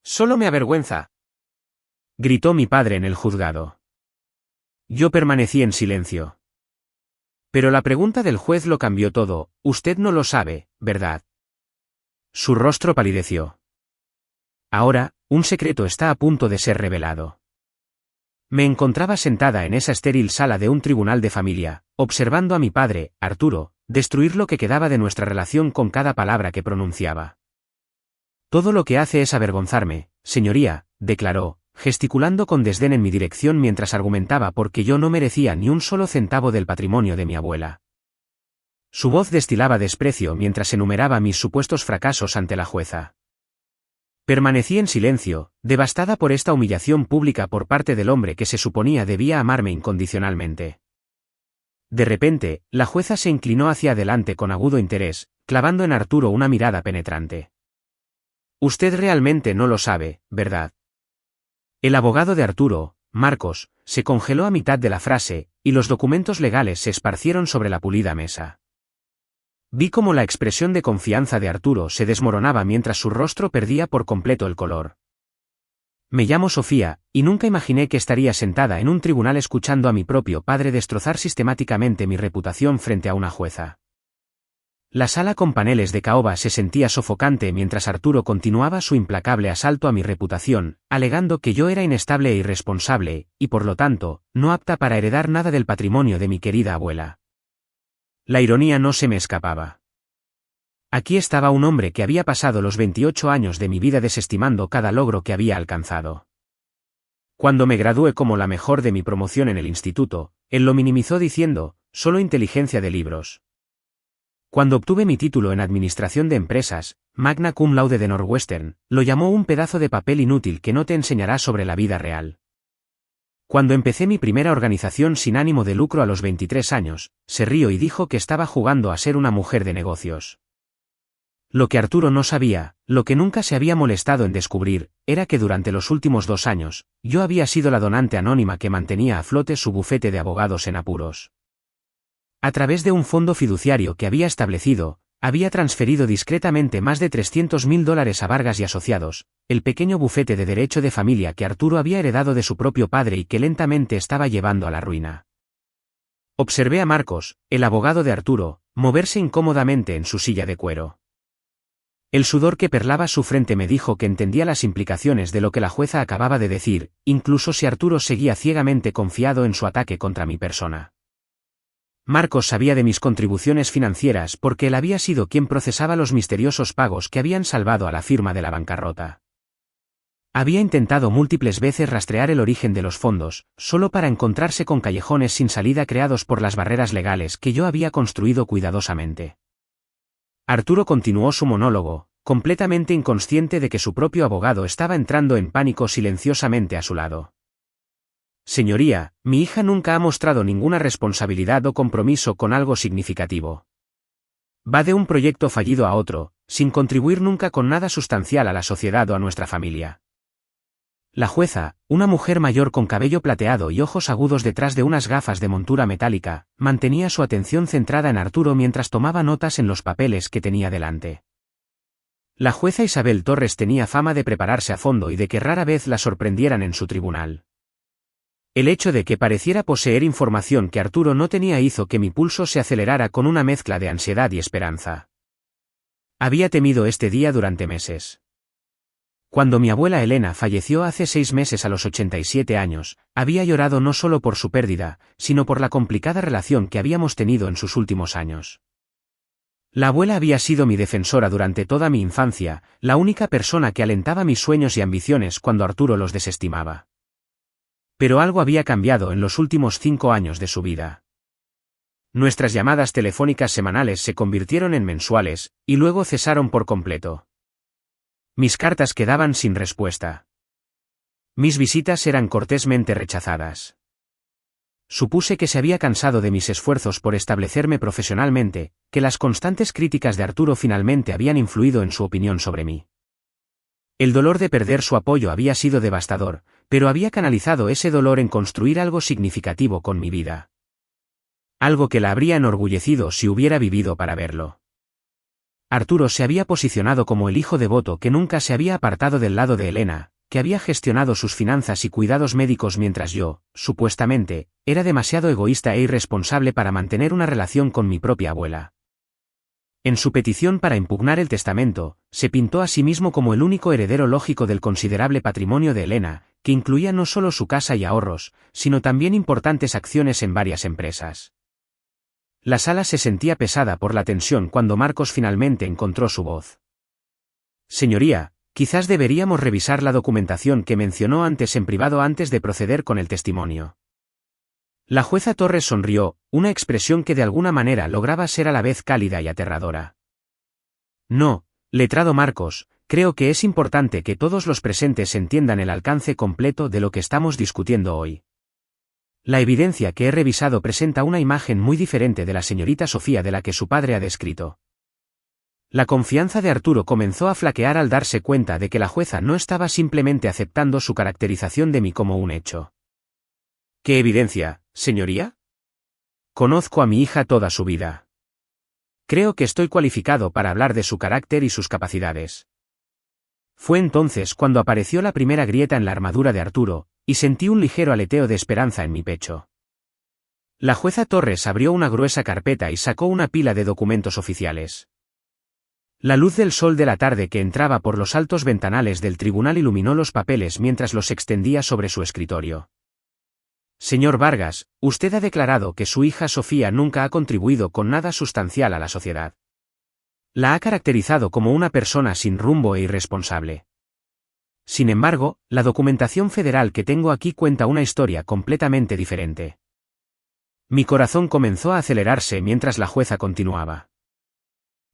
Solo me avergüenza, gritó mi padre en el juzgado. Yo permanecí en silencio. Pero la pregunta del juez lo cambió todo. Usted no lo sabe, ¿verdad? Su rostro palideció. Ahora, un secreto está a punto de ser revelado. Me encontraba sentada en esa estéril sala de un tribunal de familia, observando a mi padre, Arturo, destruir lo que quedaba de nuestra relación con cada palabra que pronunciaba. Todo lo que hace es avergonzarme, señoría, declaró, gesticulando con desdén en mi dirección mientras argumentaba porque yo no merecía ni un solo centavo del patrimonio de mi abuela. Su voz destilaba desprecio mientras enumeraba mis supuestos fracasos ante la jueza. Permanecí en silencio, devastada por esta humillación pública por parte del hombre que se suponía debía amarme incondicionalmente. De repente, la jueza se inclinó hacia adelante con agudo interés, clavando en Arturo una mirada penetrante. Usted realmente no lo sabe, ¿verdad? El abogado de Arturo, Marcos, se congeló a mitad de la frase, y los documentos legales se esparcieron sobre la pulida mesa. Vi cómo la expresión de confianza de Arturo se desmoronaba mientras su rostro perdía por completo el color. Me llamo Sofía, y nunca imaginé que estaría sentada en un tribunal escuchando a mi propio padre destrozar sistemáticamente mi reputación frente a una jueza. La sala con paneles de caoba se sentía sofocante mientras Arturo continuaba su implacable asalto a mi reputación, alegando que yo era inestable e irresponsable, y por lo tanto, no apta para heredar nada del patrimonio de mi querida abuela. La ironía no se me escapaba. Aquí estaba un hombre que había pasado los 28 años de mi vida desestimando cada logro que había alcanzado. Cuando me gradué como la mejor de mi promoción en el instituto, él lo minimizó diciendo, solo inteligencia de libros. Cuando obtuve mi título en Administración de Empresas, magna cum laude de Northwestern, lo llamó un pedazo de papel inútil que no te enseñará sobre la vida real. Cuando empecé mi primera organización sin ánimo de lucro a los 23 años, se rió y dijo que estaba jugando a ser una mujer de negocios. Lo que Arturo no sabía, lo que nunca se había molestado en descubrir, era que durante los últimos 2 años, yo había sido la donante anónima que mantenía a flote su bufete de abogados en apuros. A través de un fondo fiduciario que había establecido, había transferido discretamente más de $300.000 a Vargas y Asociados, el pequeño bufete de derecho de familia que Arturo había heredado de su propio padre y que lentamente estaba llevando a la ruina. Observé a Marcos, el abogado de Arturo, moverse incómodamente en su silla de cuero. El sudor que perlaba su frente me dijo que entendía las implicaciones de lo que la jueza acababa de decir, incluso si Arturo seguía ciegamente confiado en su ataque contra mi persona. Marcos sabía de mis contribuciones financieras porque él había sido quien procesaba los misteriosos pagos que habían salvado a la firma de la bancarrota. Había intentado múltiples veces rastrear el origen de los fondos, solo para encontrarse con callejones sin salida creados por las barreras legales que yo había construido cuidadosamente. Arturo continuó su monólogo, completamente inconsciente de que su propio abogado estaba entrando en pánico silenciosamente a su lado. Señoría, mi hija nunca ha mostrado ninguna responsabilidad o compromiso con algo significativo. Va de un proyecto fallido a otro, sin contribuir nunca con nada sustancial a la sociedad o a nuestra familia. La jueza, una mujer mayor con cabello plateado y ojos agudos detrás de unas gafas de montura metálica, mantenía su atención centrada en Arturo mientras tomaba notas en los papeles que tenía delante. La jueza Isabel Torres tenía fama de prepararse a fondo y de que rara vez la sorprendieran en su tribunal. El hecho de que pareciera poseer información que Arturo no tenía hizo que mi pulso se acelerara con una mezcla de ansiedad y esperanza. Había temido este día durante meses. Cuando mi abuela Elena falleció hace 6 meses a los 87 años, había llorado no solo por su pérdida, sino por la complicada relación que habíamos tenido en sus últimos años. La abuela había sido mi defensora durante toda mi infancia, la única persona que alentaba mis sueños y ambiciones cuando Arturo los desestimaba. Pero algo había cambiado en los últimos 5 años de su vida. Nuestras llamadas telefónicas semanales se convirtieron en mensuales, y luego cesaron por completo. Mis cartas quedaban sin respuesta. Mis visitas eran cortésmente rechazadas. Supuse que se había cansado de mis esfuerzos por establecerme profesionalmente, que las constantes críticas de Arturo finalmente habían influido en su opinión sobre mí. El dolor de perder su apoyo había sido devastador, pero había canalizado ese dolor en construir algo significativo con mi vida. Algo que la habría enorgullecido si hubiera vivido para verlo. Arturo se había posicionado como el hijo devoto que nunca se había apartado del lado de Elena, que había gestionado sus finanzas y cuidados médicos mientras yo, supuestamente, era demasiado egoísta e irresponsable para mantener una relación con mi propia abuela. En su petición para impugnar el testamento, se pintó a sí mismo como el único heredero lógico del considerable patrimonio de Elena, que incluía no solo su casa y ahorros, sino también importantes acciones en varias empresas. La sala se sentía pesada por la tensión cuando Marcos finalmente encontró su voz. Señoría, quizás deberíamos revisar la documentación que mencionó antes en privado antes de proceder con el testimonio. La jueza Torres sonrió, una expresión que de alguna manera lograba ser a la vez cálida y aterradora. No, letrado Marcos, creo que es importante que todos los presentes entiendan el alcance completo de lo que estamos discutiendo hoy. La evidencia que he revisado presenta una imagen muy diferente de la señorita Sofía de la que su padre ha descrito. La confianza de Arturo comenzó a flaquear al darse cuenta de que la jueza no estaba simplemente aceptando su caracterización de mí como un hecho. ¿Qué evidencia, señoría? Conozco a mi hija toda su vida. Creo que estoy cualificado para hablar de su carácter y sus capacidades. Fue entonces cuando apareció la primera grieta en la armadura de Arturo, y sentí un ligero aleteo de esperanza en mi pecho. La jueza Torres abrió una gruesa carpeta y sacó una pila de documentos oficiales. La luz del sol de la tarde que entraba por los altos ventanales del tribunal iluminó los papeles mientras los extendía sobre su escritorio. Señor Vargas, usted ha declarado que su hija Sofía nunca ha contribuido con nada sustancial a la sociedad. La ha caracterizado como una persona sin rumbo e irresponsable. Sin embargo, la documentación federal que tengo aquí cuenta una historia completamente diferente. Mi corazón comenzó a acelerarse mientras la jueza continuaba.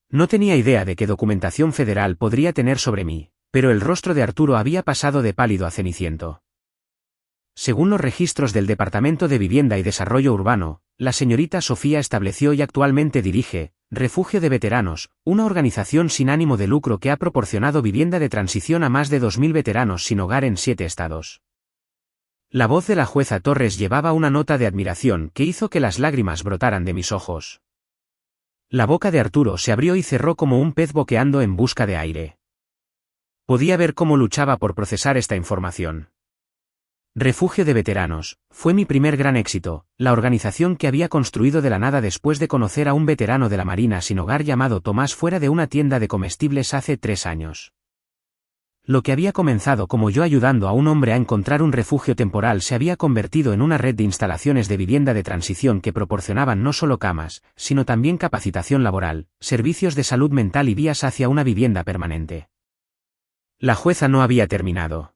No tenía idea de qué documentación federal podría tener sobre mí, pero el rostro de Arturo había pasado de pálido a ceniciento. Según los registros del Departamento de Vivienda y Desarrollo Urbano, la señorita Sofía estableció y actualmente dirige Refugio de Veteranos, una organización sin ánimo de lucro que ha proporcionado vivienda de transición a más de 2.000 veteranos sin hogar en 7 estados. La voz de la jueza Torres llevaba una nota de admiración que hizo que las lágrimas brotaran de mis ojos. La boca de Arturo se abrió y cerró como un pez boqueando en busca de aire. Podía ver cómo luchaba por procesar esta información. Refugio de Veteranos, fue mi primer gran éxito, la organización que había construido de la nada después de conocer a un veterano de la Marina sin hogar llamado Tomás fuera de una tienda de comestibles hace 3 años. Lo que había comenzado como yo ayudando a un hombre a encontrar un refugio temporal se había convertido en una red de instalaciones de vivienda de transición que proporcionaban no solo camas, sino también capacitación laboral, servicios de salud mental y vías hacia una vivienda permanente. La jueza no había terminado.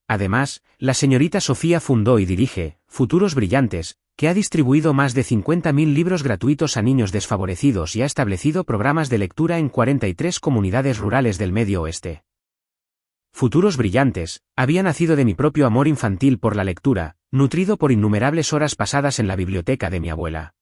Además, la señorita Sofía fundó y dirige Futuros Brillantes, que ha distribuido más de 50.000 libros gratuitos a niños desfavorecidos y ha establecido programas de lectura en 43 comunidades rurales del Medio Oeste. Futuros Brillantes había nacido de mi propio amor infantil por la lectura, nutrido por innumerables horas pasadas en la biblioteca de mi abuela.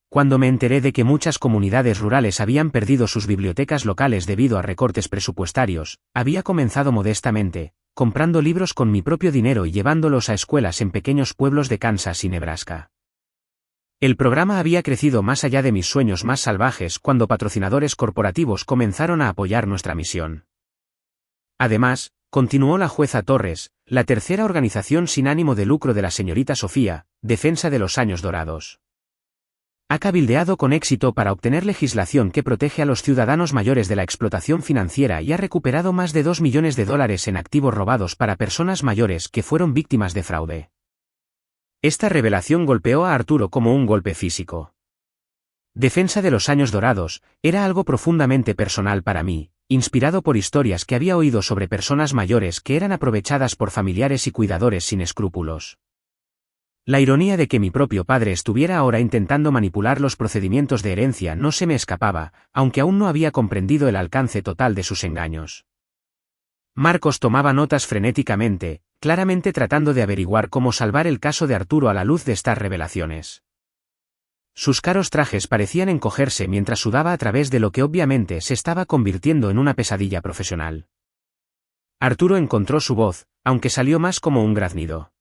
Cuando me enteré de que muchas comunidades rurales habían perdido sus bibliotecas locales debido a recortes presupuestarios, había comenzado modestamente, comprando libros con mi propio dinero y llevándolos a escuelas en pequeños pueblos de Kansas y Nebraska. El programa había crecido más allá de mis sueños más salvajes cuando patrocinadores corporativos comenzaron a apoyar nuestra misión. Además, continuó la jueza Torres, la tercera organización sin ánimo de lucro de la señorita Sofía, Defensa de los Años Dorados. Ha cabildeado con éxito para obtener legislación que protege a los ciudadanos mayores de la explotación financiera y ha recuperado más de $2 millones en activos robados para personas mayores que fueron víctimas de fraude. Esta revelación golpeó a Arturo como un golpe físico. Defensa de los Años Dorados era algo profundamente personal para mí, inspirado por historias que había oído sobre personas mayores que eran aprovechadas por familiares y cuidadores sin escrúpulos. La ironía de que mi propio padre estuviera ahora intentando manipular los procedimientos de herencia no se me escapaba, aunque aún no había comprendido el alcance total de sus engaños. Marcos tomaba notas frenéticamente, claramente tratando de averiguar cómo salvar el caso de Arturo a la luz de estas revelaciones. Sus caros trajes parecían encogerse mientras sudaba a través de lo que obviamente se estaba convirtiendo en una pesadilla profesional. Arturo encontró su voz, aunque salió más como un graznido.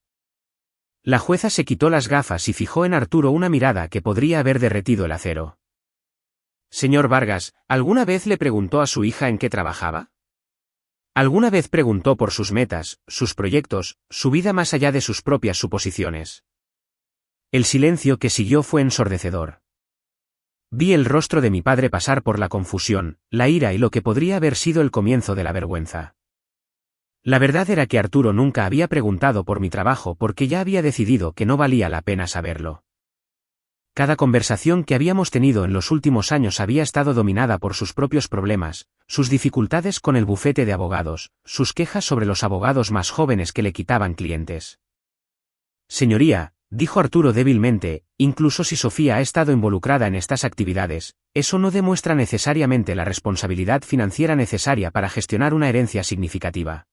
La jueza se quitó las gafas y fijó en Arturo una mirada que podría haber derretido el acero. Señor Vargas, ¿alguna vez le preguntó a su hija en qué trabajaba? ¿Alguna vez preguntó por sus metas, sus proyectos, su vida más allá de sus propias suposiciones? El silencio que siguió fue ensordecedor. Vi el rostro de mi padre pasar por la confusión, la ira y lo que podría haber sido el comienzo de la vergüenza. La verdad era que Arturo nunca había preguntado por mi trabajo porque ya había decidido que no valía la pena saberlo. Cada conversación que habíamos tenido en los últimos años había estado dominada por sus propios problemas, sus dificultades con el bufete de abogados, sus quejas sobre los abogados más jóvenes que le quitaban clientes. Señoría, dijo Arturo débilmente, incluso si Sofía ha estado involucrada en estas actividades, eso no demuestra necesariamente la responsabilidad financiera necesaria para gestionar una herencia significativa.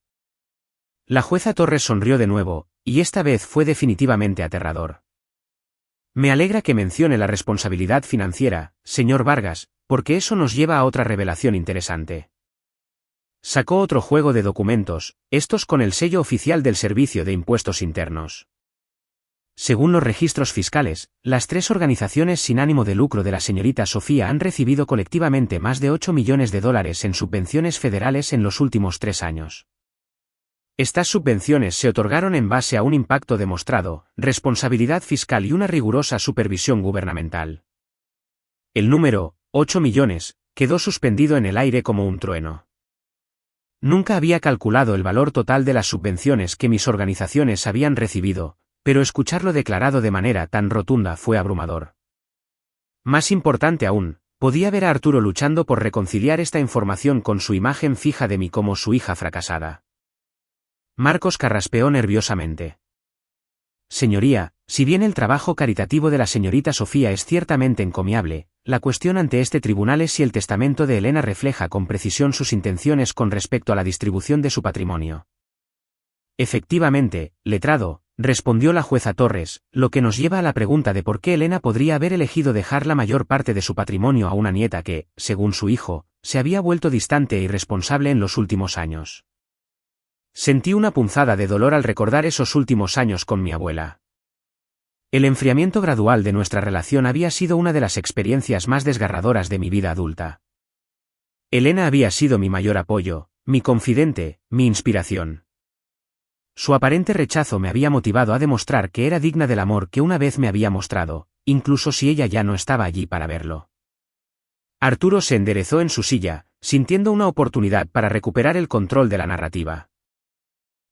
La jueza Torres sonrió de nuevo, y esta vez fue definitivamente aterrador. Me alegra que mencione la responsabilidad financiera, señor Vargas, porque eso nos lleva a otra revelación interesante. Sacó otro juego de documentos, estos con el sello oficial del Servicio de Impuestos Internos. Según los registros fiscales, las 3 organizaciones sin ánimo de lucro de la señorita Sofía han recibido colectivamente más de $8 millones en subvenciones federales en los últimos 3 años. Estas subvenciones se otorgaron en base a un impacto demostrado, responsabilidad fiscal y una rigurosa supervisión gubernamental. El número, 8 millones, quedó suspendido en el aire como un trueno. Nunca había calculado el valor total de las subvenciones que mis organizaciones habían recibido, pero escucharlo declarado de manera tan rotunda fue abrumador. Más importante aún, podía ver a Arturo luchando por reconciliar esta información con su imagen fija de mí como su hija fracasada. Marcos carraspeó nerviosamente. Señoría, si bien el trabajo caritativo de la señorita Sofía es ciertamente encomiable, la cuestión ante este tribunal es si el testamento de Elena refleja con precisión sus intenciones con respecto a la distribución de su patrimonio. Efectivamente, letrado, respondió la jueza Torres, lo que nos lleva a la pregunta de por qué Elena podría haber elegido dejar la mayor parte de su patrimonio a una nieta que, según su hijo, se había vuelto distante e irresponsable en los últimos años. Sentí una punzada de dolor al recordar esos últimos años con mi abuela. El enfriamiento gradual de nuestra relación había sido una de las experiencias más desgarradoras de mi vida adulta. Elena había sido mi mayor apoyo, mi confidente, mi inspiración. Su aparente rechazo me había motivado a demostrar que era digna del amor que una vez me había mostrado, incluso si ella ya no estaba allí para verlo. Arturo se enderezó en su silla, sintiendo una oportunidad para recuperar el control de la narrativa.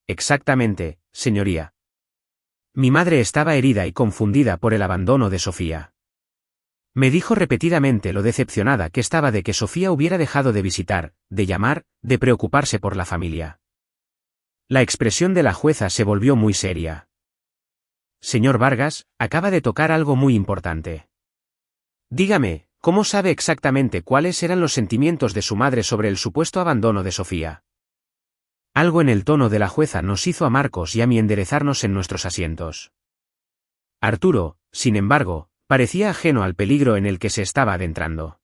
Exactamente, señoría. Mi madre estaba herida y confundida por el abandono de Sofía. Me dijo repetidamente lo decepcionada que estaba de que Sofía hubiera dejado de visitar, de llamar, de preocuparse por la familia. La expresión de la jueza se volvió muy seria. Señor Vargas, acaba de tocar algo muy importante. Dígame, ¿cómo sabe exactamente cuáles eran los sentimientos de su madre sobre el supuesto abandono de Sofía? Algo en el tono de la jueza nos hizo a Marcos y a mí enderezarnos en nuestros asientos. Arturo, sin embargo, parecía ajeno al peligro en el que se estaba adentrando.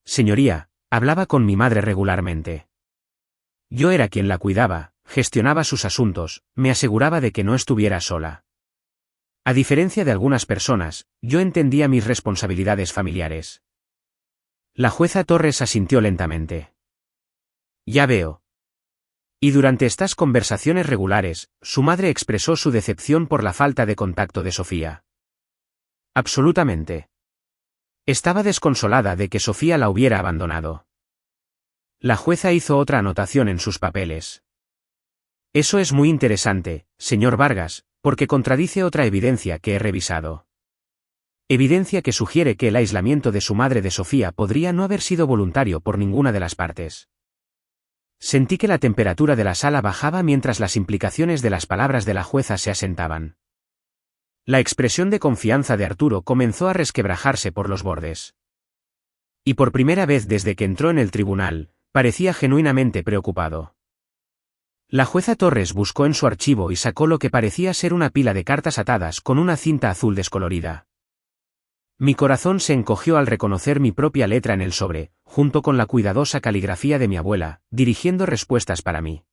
Señoría, hablaba con mi madre regularmente. Yo era quien la cuidaba, gestionaba sus asuntos, me aseguraba de que no estuviera sola. A diferencia de algunas personas, yo entendía mis responsabilidades familiares. La jueza Torres asintió lentamente. Ya veo. Y durante estas conversaciones regulares, su madre expresó su decepción por la falta de contacto de Sofía. Absolutamente. Estaba desconsolada de que Sofía la hubiera abandonado. La jueza hizo otra anotación en sus papeles. Eso es muy interesante, señor Vargas, porque contradice otra evidencia que he revisado. Evidencia que sugiere que el aislamiento de su madre de Sofía podría no haber sido voluntario por ninguna de las partes. Sentí que la temperatura de la sala bajaba mientras las implicaciones de las palabras de la jueza se asentaban. La expresión de confianza de Arturo comenzó a resquebrajarse por los bordes. Y por primera vez desde que entró en el tribunal, parecía genuinamente preocupado. La jueza Torres buscó en su archivo y sacó lo que parecía ser una pila de cartas atadas con una cinta azul descolorida. Mi corazón se encogió al reconocer mi propia letra en el sobre, junto con la cuidadosa caligrafía de mi abuela, dirigiendo respuestas para mí.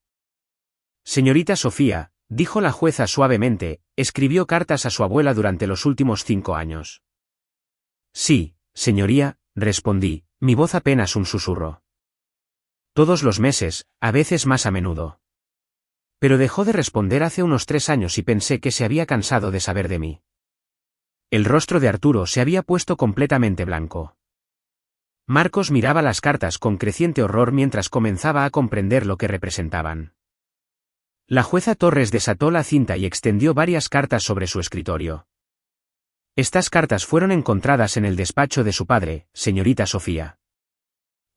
Señorita Sofía, dijo la jueza suavemente, escribió cartas a su abuela durante los últimos 5 años. Sí, señoría, respondí, mi voz apenas un susurro. Todos los meses, a veces más a menudo. Pero dejó de responder hace unos 3 años y pensé que se había cansado de saber de mí. El rostro de Arturo se había puesto completamente blanco. Marcos miraba las cartas con creciente horror mientras comenzaba a comprender lo que representaban. La jueza Torres desató la cinta y extendió varias cartas sobre su escritorio. Estas cartas fueron encontradas en el despacho de su padre, señorita Sofía.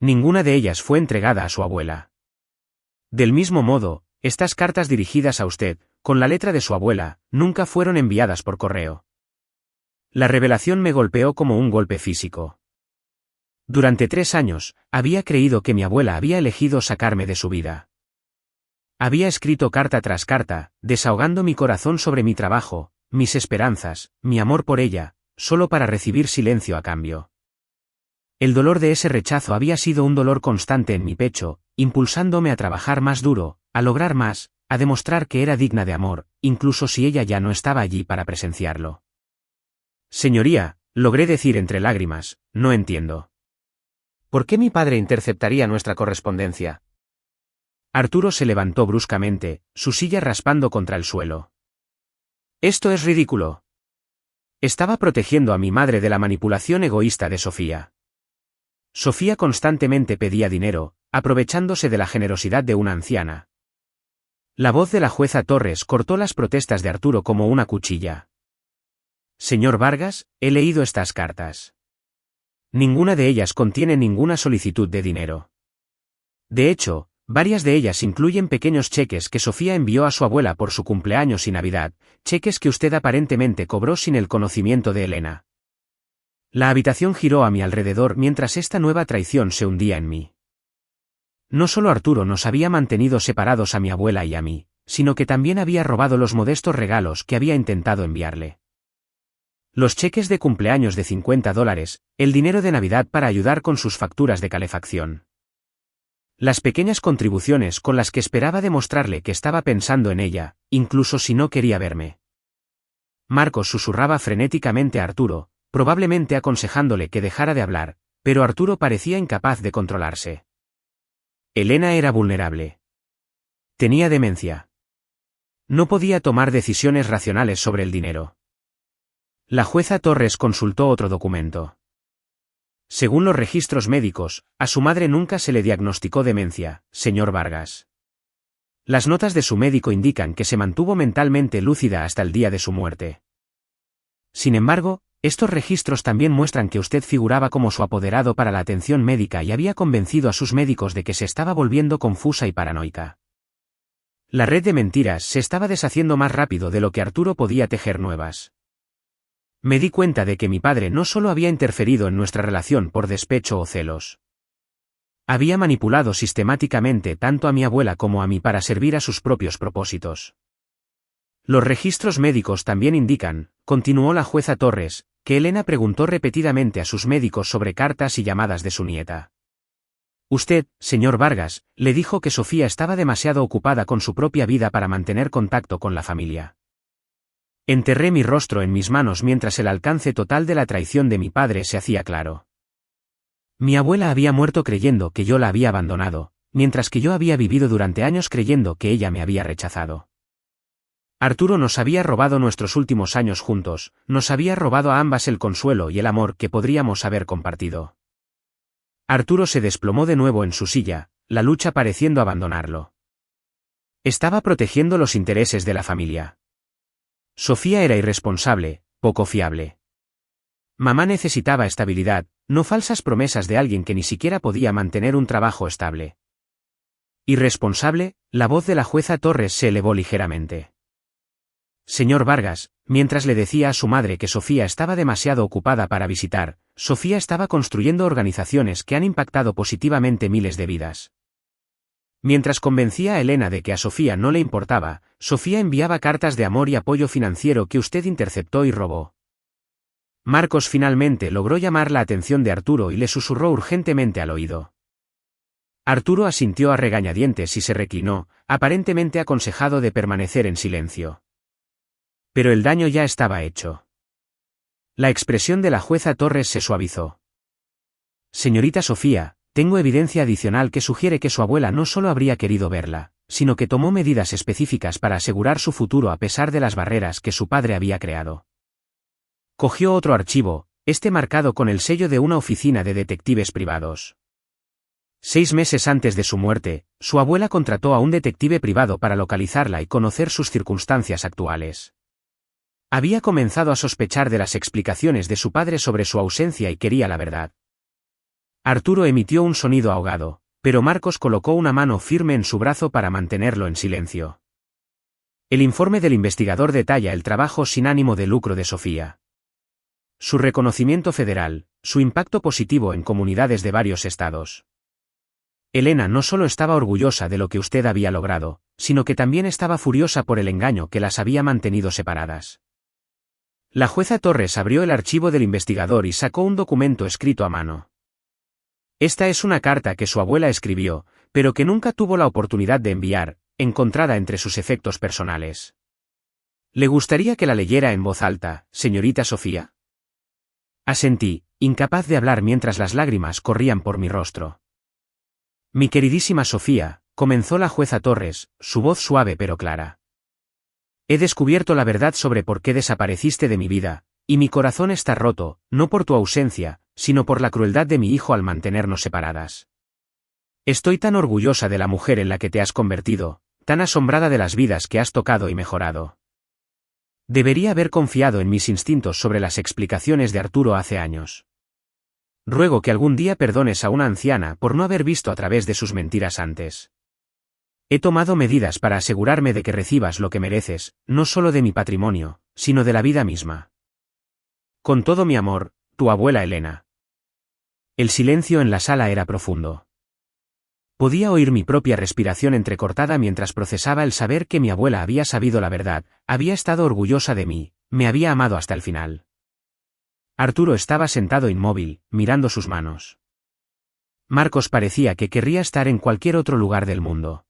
Ninguna de ellas fue entregada a su abuela. Del mismo modo, estas cartas dirigidas a usted, con la letra de su abuela, nunca fueron enviadas por correo. La revelación me golpeó como un golpe físico. Durante 3 años, había creído que mi abuela había elegido sacarme de su vida. Había escrito carta tras carta, desahogando mi corazón sobre mi trabajo, mis esperanzas, mi amor por ella, solo para recibir silencio a cambio. El dolor de ese rechazo había sido un dolor constante en mi pecho, impulsándome a trabajar más duro, a lograr más, a demostrar que era digna de amor, incluso si ella ya no estaba allí para presenciarlo. Señoría, logré decir entre lágrimas, no entiendo. ¿Por qué mi padre interceptaría nuestra correspondencia? Arturo se levantó bruscamente, su silla raspando contra el suelo. Esto es ridículo. Estaba protegiendo a mi madre de la manipulación egoísta de Sofía. Sofía constantemente pedía dinero, aprovechándose de la generosidad de una anciana. La voz de la jueza Torres cortó las protestas de Arturo como una cuchilla. Señor Vargas, he leído estas cartas. Ninguna de ellas contiene ninguna solicitud de dinero. De hecho, varias de ellas incluyen pequeños cheques que Sofía envió a su abuela por su cumpleaños y Navidad, cheques que usted aparentemente cobró sin el conocimiento de Elena. La habitación giró a mi alrededor mientras esta nueva traición se hundía en mí. No solo Arturo nos había mantenido separados a mi abuela y a mí, sino que también había robado los modestos regalos que había intentado enviarle. Los cheques de cumpleaños de $50, el dinero de Navidad para ayudar con sus facturas de calefacción. Las pequeñas contribuciones con las que esperaba demostrarle que estaba pensando en ella, incluso si no quería verme. Marcos susurraba frenéticamente a Arturo, probablemente aconsejándole que dejara de hablar, pero Arturo parecía incapaz de controlarse. Elena era vulnerable. Tenía demencia. No podía tomar decisiones racionales sobre el dinero. La jueza Torres consultó otro documento. Según los registros médicos, a su madre nunca se le diagnosticó demencia, señor Vargas. Las notas de su médico indican que se mantuvo mentalmente lúcida hasta el día de su muerte. Sin embargo, estos registros también muestran que usted figuraba como su apoderado para la atención médica y había convencido a sus médicos de que se estaba volviendo confusa y paranoica. La red de mentiras se estaba deshaciendo más rápido de lo que Arturo podía tejer nuevas. Me di cuenta de que mi padre no solo había interferido en nuestra relación por despecho o celos. Había manipulado sistemáticamente tanto a mi abuela como a mí para servir a sus propios propósitos. Los registros médicos también indican, continuó la jueza Torres, que Elena preguntó repetidamente a sus médicos sobre cartas y llamadas de su nieta. Usted, señor Vargas, le dijo que Sofía estaba demasiado ocupada con su propia vida para mantener contacto con la familia. Enterré mi rostro en mis manos mientras el alcance total de la traición de mi padre se hacía claro. Mi abuela había muerto creyendo que yo la había abandonado, mientras que yo había vivido durante años creyendo que ella me había rechazado. Arturo nos había robado nuestros últimos años juntos, nos había robado a ambas el consuelo y el amor que podríamos haber compartido. Arturo se desplomó de nuevo en su silla, la lucha pareciendo abandonarlo. Estaba protegiendo los intereses de la familia. Sofía era irresponsable, poco fiable. Mamá necesitaba estabilidad, no falsas promesas de alguien que ni siquiera podía mantener un trabajo estable. Irresponsable, la voz de la jueza Torres se elevó ligeramente. Señor Vargas, mientras le decía a su madre que Sofía estaba demasiado ocupada para visitar, Sofía estaba construyendo organizaciones que han impactado positivamente miles de vidas. Mientras convencía a Elena de que a Sofía no le importaba, Sofía enviaba cartas de amor y apoyo financiero que usted interceptó y robó. Marcos finalmente logró llamar la atención de Arturo y le susurró urgentemente al oído. Arturo asintió a regañadientes y se reclinó, aparentemente aconsejado de permanecer en silencio. Pero el daño ya estaba hecho. La expresión de la jueza Torres se suavizó. Señorita Sofía, tengo evidencia adicional que sugiere que su abuela no solo habría querido verla, sino que tomó medidas específicas para asegurar su futuro a pesar de las barreras que su padre había creado. Cogió otro archivo, este marcado con el sello de una oficina de detectives privados. 6 meses antes de su muerte, su abuela contrató a un detective privado para localizarla y conocer sus circunstancias actuales. Había comenzado a sospechar de las explicaciones de su padre sobre su ausencia y quería la verdad. Arturo emitió un sonido ahogado, pero Marcos colocó una mano firme en su brazo para mantenerlo en silencio. El informe del investigador detalla el trabajo sin ánimo de lucro de Sofía. Su reconocimiento federal, su impacto positivo en comunidades de varios estados. Elena no solo estaba orgullosa de lo que usted había logrado, sino que también estaba furiosa por el engaño que las había mantenido separadas. La jueza Torres abrió el archivo del investigador y sacó un documento escrito a mano. Esta es una carta que su abuela escribió, pero que nunca tuvo la oportunidad de enviar, encontrada entre sus efectos personales. ¿Le gustaría que la leyera en voz alta, señorita Sofía? Asentí, incapaz de hablar mientras las lágrimas corrían por mi rostro. Mi queridísima Sofía, comenzó la jueza Torres, su voz suave pero clara. He descubierto la verdad sobre por qué desapareciste de mi vida, y mi corazón está roto, no por tu ausencia, sino por la crueldad de mi hijo al mantenernos separadas. Estoy tan orgullosa de la mujer en la que te has convertido, tan asombrada de las vidas que has tocado y mejorado. Debería haber confiado en mis instintos sobre las explicaciones de Arturo hace años. Ruego que algún día perdones a una anciana por no haber visto a través de sus mentiras antes. He tomado medidas para asegurarme de que recibas lo que mereces, no solo de mi patrimonio, sino de la vida misma. Con todo mi amor, tu abuela Elena. El silencio en la sala era profundo. Podía oír mi propia respiración entrecortada mientras procesaba el saber que mi abuela había sabido la verdad, había estado orgullosa de mí, me había amado hasta el final. Arturo estaba sentado inmóvil, mirando sus manos. Marcos parecía que querría estar en cualquier otro lugar del mundo.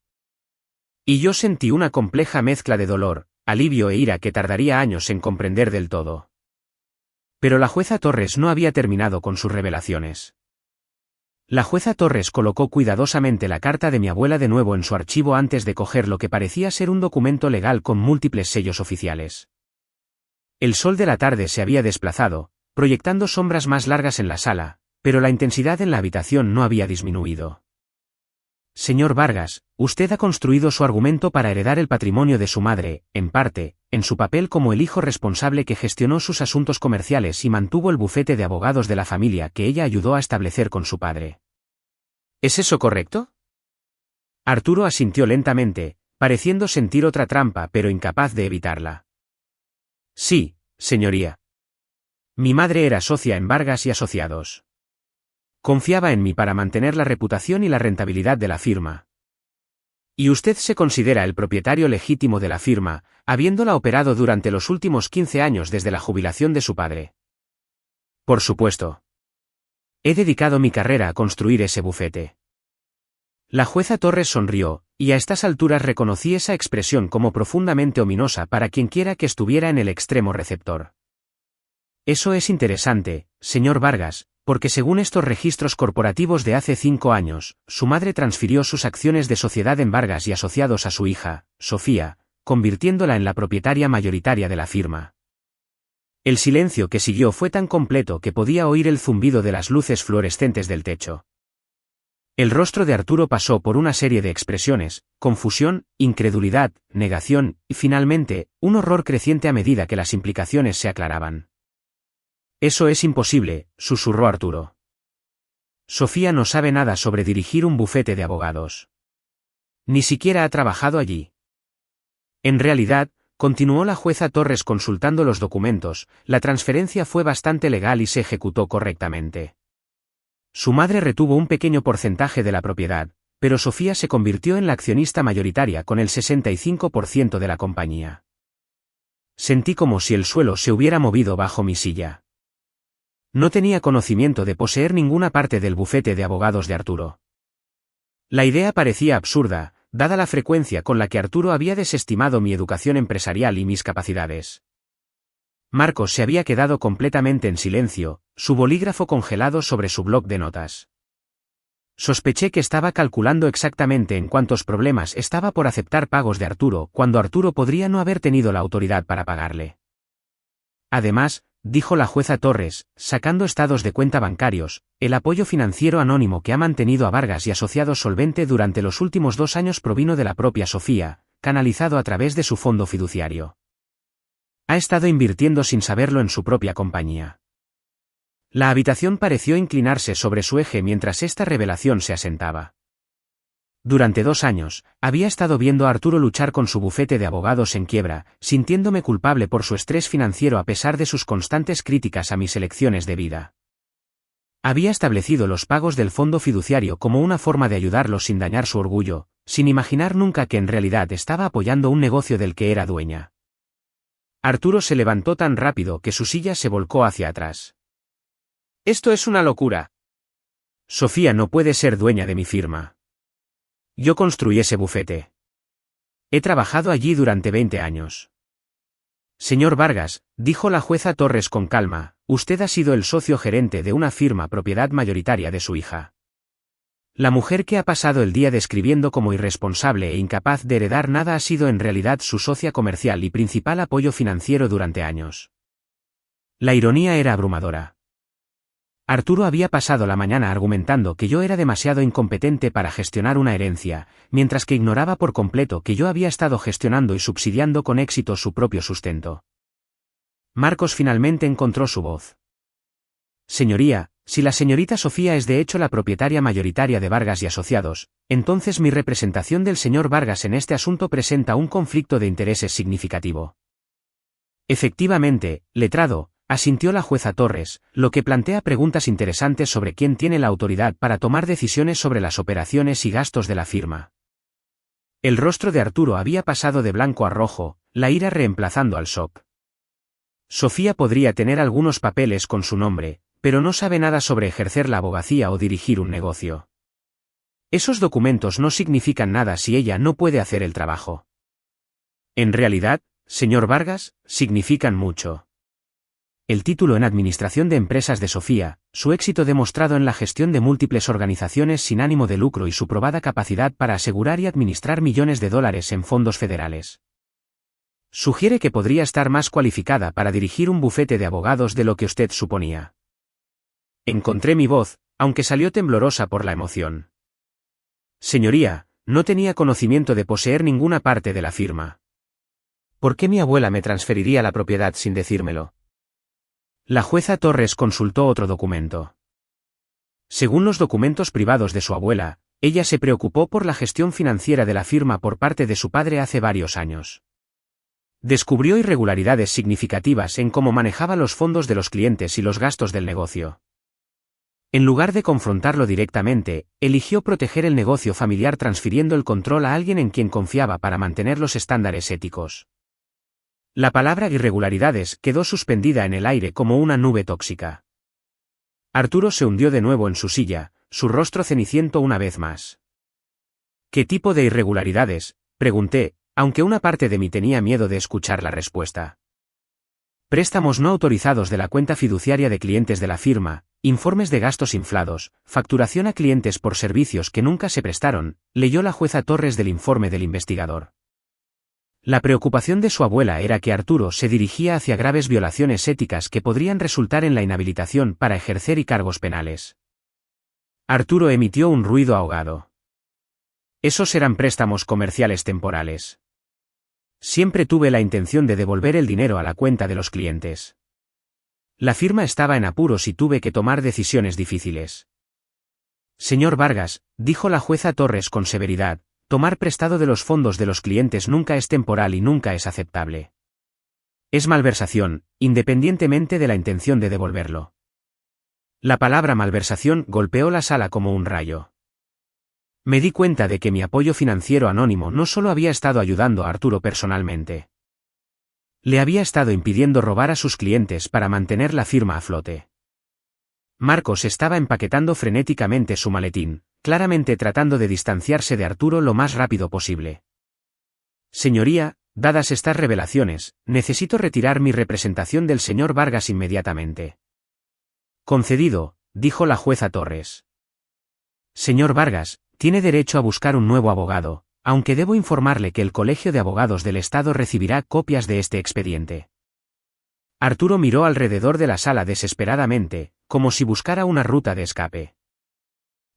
Y yo sentí una compleja mezcla de dolor, alivio e ira que tardaría años en comprender del todo. Pero la jueza Torres no había terminado con sus revelaciones. La jueza Torres colocó cuidadosamente la carta de mi abuela de nuevo en su archivo antes de coger lo que parecía ser un documento legal con múltiples sellos oficiales. El sol de la tarde se había desplazado, proyectando sombras más largas en la sala, pero la intensidad en la habitación no había disminuido. Señor Vargas, usted ha construido su argumento para heredar el patrimonio de su madre, en parte, en su papel como el hijo responsable que gestionó sus asuntos comerciales y mantuvo el bufete de abogados de la familia que ella ayudó a establecer con su padre. ¿Es eso correcto? Arturo asintió lentamente, pareciendo sentir otra trampa pero incapaz de evitarla. Sí, señoría. Mi madre era socia en Vargas y Asociados. Confiaba en mí para mantener la reputación y la rentabilidad de la firma. Y usted se considera el propietario legítimo de la firma, habiéndola operado durante los últimos 15 años desde la jubilación de su padre. Por supuesto. He dedicado mi carrera a construir ese bufete. La jueza Torres sonrió, y a estas alturas reconocí esa expresión como profundamente ominosa para quienquiera que estuviera en el extremo receptor. Eso es interesante, señor Vargas, porque según estos registros corporativos de hace 5 años, su madre transfirió sus acciones de sociedad en Vargas y Asociados a su hija, Sofía, convirtiéndola en la propietaria mayoritaria de la firma. El silencio que siguió fue tan completo que podía oír el zumbido de las luces fluorescentes del techo. El rostro de Arturo pasó por una serie de expresiones, confusión, incredulidad, negación, y finalmente, un horror creciente a medida que las implicaciones se aclaraban. Eso es imposible, susurró Arturo. Sofía no sabe nada sobre dirigir un bufete de abogados. Ni siquiera ha trabajado allí. En realidad, continuó la jueza Torres consultando los documentos, la transferencia fue bastante legal y se ejecutó correctamente. Su madre retuvo un pequeño porcentaje de la propiedad, pero Sofía se convirtió en la accionista mayoritaria con el 65% de la compañía. Sentí como si el suelo se hubiera movido bajo mi silla. No tenía conocimiento de poseer ninguna parte del bufete de abogados de Arturo. La idea parecía absurda, dada la frecuencia con la que Arturo había desestimado mi educación empresarial y mis capacidades. Marcos se había quedado completamente en silencio, su bolígrafo congelado sobre su bloc de notas. Sospeché que estaba calculando exactamente en cuántos problemas estaba por aceptar pagos de Arturo, cuando Arturo podría no haber tenido la autoridad para pagarle. Además, dijo la jueza Torres, sacando estados de cuenta bancarios, el apoyo financiero anónimo que ha mantenido a Vargas y Asociados solvente durante los últimos 2 años provino de la propia Sofía, canalizado a través de su fondo fiduciario. Ha estado invirtiendo sin saberlo en su propia compañía. La habitación pareció inclinarse sobre su eje mientras esta revelación se asentaba. Durante 2 años, había estado viendo a Arturo luchar con su bufete de abogados en quiebra, sintiéndome culpable por su estrés financiero a pesar de sus constantes críticas a mis elecciones de vida. Había establecido los pagos del fondo fiduciario como una forma de ayudarlo sin dañar su orgullo, sin imaginar nunca que en realidad estaba apoyando un negocio del que era dueña. Arturo se levantó tan rápido que su silla se volcó hacia atrás. «Esto es una locura. Sofía no puede ser dueña de mi firma. Yo construí ese bufete. He trabajado allí durante 20 años. Señor Vargas», dijo la jueza Torres con calma, «usted ha sido el socio gerente de una firma propiedad mayoritaria de su hija. La mujer que ha pasado el día describiendo como irresponsable e incapaz de heredar nada ha sido en realidad su socia comercial y principal apoyo financiero durante años». La ironía era abrumadora. Arturo había pasado la mañana argumentando que yo era demasiado incompetente para gestionar una herencia, mientras que ignoraba por completo que yo había estado gestionando y subsidiando con éxito su propio sustento. Marcos finalmente encontró su voz. «Señoría, si la señorita Sofía es de hecho la propietaria mayoritaria de Vargas y Asociados, entonces mi representación del señor Vargas en este asunto presenta un conflicto de intereses significativo». «Efectivamente, letrado», asintió la jueza Torres, lo que plantea preguntas interesantes sobre quién tiene la autoridad para tomar decisiones sobre las operaciones y gastos de la firma. El rostro de Arturo había pasado de blanco a rojo, la ira reemplazando al shock. Sofía podría tener algunos papeles con su nombre, pero no sabe nada sobre ejercer la abogacía o dirigir un negocio. Esos documentos no significan nada si ella no puede hacer el trabajo. En realidad, señor Vargas, significan mucho. El título en Administración de Empresas de Sofía, su éxito demostrado en la gestión de múltiples organizaciones sin ánimo de lucro y su probada capacidad para asegurar y administrar millones de dólares en fondos federales. Sugiere que podría estar más cualificada para dirigir un bufete de abogados de lo que usted suponía. Encontré mi voz, aunque salió temblorosa por la emoción. Señoría, no tenía conocimiento de poseer ninguna parte de la firma. ¿Por qué mi abuela me transferiría la propiedad sin decírmelo? La jueza Torres consultó otro documento. Según los documentos privados de su abuela, ella se preocupó por la gestión financiera de la firma por parte de su padre hace varios años. Descubrió irregularidades significativas en cómo manejaba los fondos de los clientes y los gastos del negocio. En lugar de confrontarlo directamente, eligió proteger el negocio familiar transfiriendo el control a alguien en quien confiaba para mantener los estándares éticos. La palabra irregularidades quedó suspendida en el aire como una nube tóxica. Arturo se hundió de nuevo en su silla, su rostro ceniciento una vez más. ¿Qué tipo de irregularidades?, pregunté, aunque una parte de mí tenía miedo de escuchar la respuesta. Préstamos no autorizados de la cuenta fiduciaria de clientes de la firma, informes de gastos inflados, facturación a clientes por servicios que nunca se prestaron, leyó la jueza Torres del informe del investigador. La preocupación de su abuela era que Arturo se dirigía hacia graves violaciones éticas que podrían resultar en la inhabilitación para ejercer y cargos penales. Arturo emitió un ruido ahogado. Esos eran préstamos comerciales temporales. Siempre tuve la intención de devolver el dinero a la cuenta de los clientes. La firma estaba en apuros y tuve que tomar decisiones difíciles. Señor Vargas, dijo la jueza Torres con severidad, tomar prestado de los fondos de los clientes nunca es temporal y nunca es aceptable. Es malversación, independientemente de la intención de devolverlo. La palabra malversación golpeó la sala como un rayo. Me di cuenta de que mi apoyo financiero anónimo no solo había estado ayudando a Arturo personalmente. Le había estado impidiendo robar a sus clientes para mantener la firma a flote. Marcos estaba empaquetando frenéticamente su maletín, claramente tratando de distanciarse de Arturo lo más rápido posible. Señoría, dadas estas revelaciones, necesito retirar mi representación del señor Vargas inmediatamente. Concedido, dijo la jueza Torres. Señor Vargas, tiene derecho a buscar un nuevo abogado, aunque debo informarle que el Colegio de Abogados del Estado recibirá copias de este expediente. Arturo miró alrededor de la sala desesperadamente, como si buscara una ruta de escape.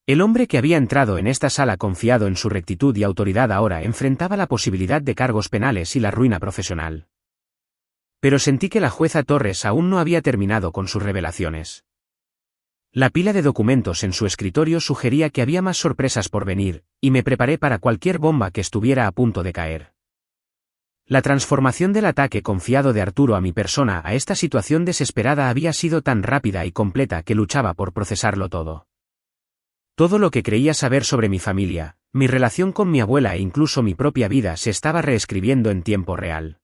El hombre que había entrado en esta sala confiado en su rectitud y autoridad ahora enfrentaba la posibilidad de cargos penales y la ruina profesional. Pero sentí que la jueza Torres aún no había terminado con sus revelaciones. La pila de documentos en su escritorio sugería que había más sorpresas por venir, y me preparé para cualquier bomba que estuviera a punto de caer. La transformación del ataque confiado de Arturo a mi persona a esta situación desesperada había sido tan rápida y completa que luchaba por procesarlo todo. Todo lo que creía saber sobre mi familia, mi relación con mi abuela e incluso mi propia vida se estaba reescribiendo en tiempo real.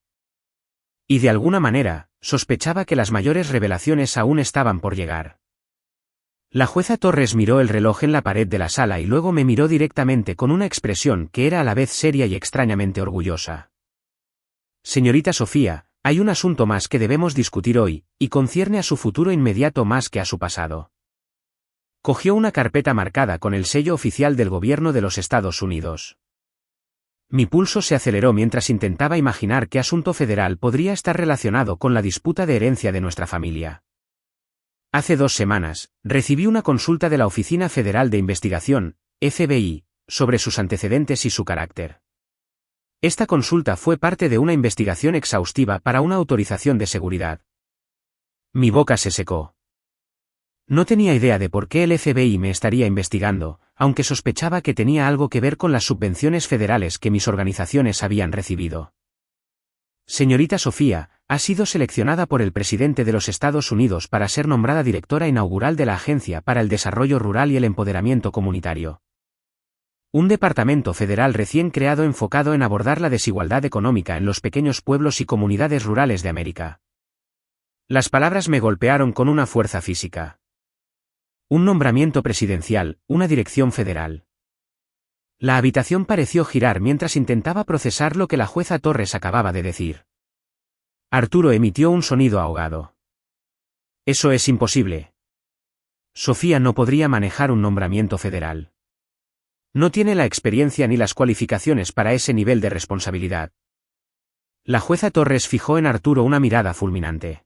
Y de alguna manera, sospechaba que las mayores revelaciones aún estaban por llegar. La jueza Torres miró el reloj en la pared de la sala y luego me miró directamente con una expresión que era a la vez seria y extrañamente orgullosa. Señorita Sofía, hay un asunto más que debemos discutir hoy, y concierne a su futuro inmediato más que a su pasado. Cogió una carpeta marcada con el sello oficial del gobierno de los Estados Unidos. Mi pulso se aceleró mientras intentaba imaginar qué asunto federal podría estar relacionado con la disputa de herencia de nuestra familia. Hace 2 semanas, recibí una consulta de la Oficina Federal de Investigación, FBI, sobre sus antecedentes y su carácter. Esta consulta fue parte de una investigación exhaustiva para una autorización de seguridad. Mi boca se secó. No tenía idea de por qué el FBI me estaría investigando, aunque sospechaba que tenía algo que ver con las subvenciones federales que mis organizaciones habían recibido. Señorita Sofía, ha sido seleccionada por el presidente de los Estados Unidos para ser nombrada directora inaugural de la Agencia para el Desarrollo Rural y el Empoderamiento Comunitario. Un departamento federal recién creado enfocado en abordar la desigualdad económica en los pequeños pueblos y comunidades rurales de América. Las palabras me golpearon con una fuerza física. Un nombramiento presidencial, una dirección federal. La habitación pareció girar mientras intentaba procesar lo que la jueza Torres acababa de decir. Arturo emitió un sonido ahogado. Eso es imposible. Sofía no podría manejar un nombramiento federal. No tiene la experiencia ni las cualificaciones para ese nivel de responsabilidad. La jueza Torres fijó en Arturo una mirada fulminante.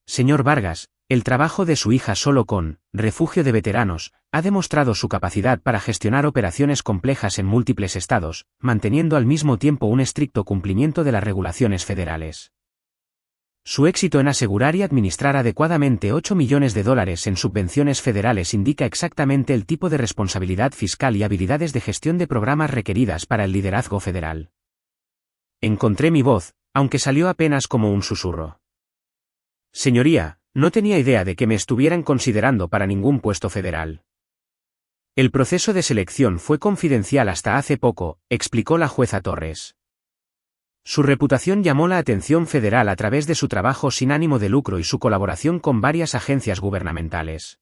Señor Vargas, el trabajo de su hija solo con Refugio de Veteranos ha demostrado su capacidad para gestionar operaciones complejas en múltiples estados, manteniendo al mismo tiempo un estricto cumplimiento de las regulaciones federales. Su éxito en asegurar y administrar adecuadamente $8 millones en subvenciones federales indica exactamente el tipo de responsabilidad fiscal y habilidades de gestión de programas requeridas para el liderazgo federal. Encontré mi voz, aunque salió apenas como un susurro. Señoría, no tenía idea de que me estuvieran considerando para ningún puesto federal. El proceso de selección fue confidencial hasta hace poco, explicó la jueza Torres. Su reputación llamó la atención federal a través de su trabajo sin ánimo de lucro y su colaboración con varias agencias gubernamentales.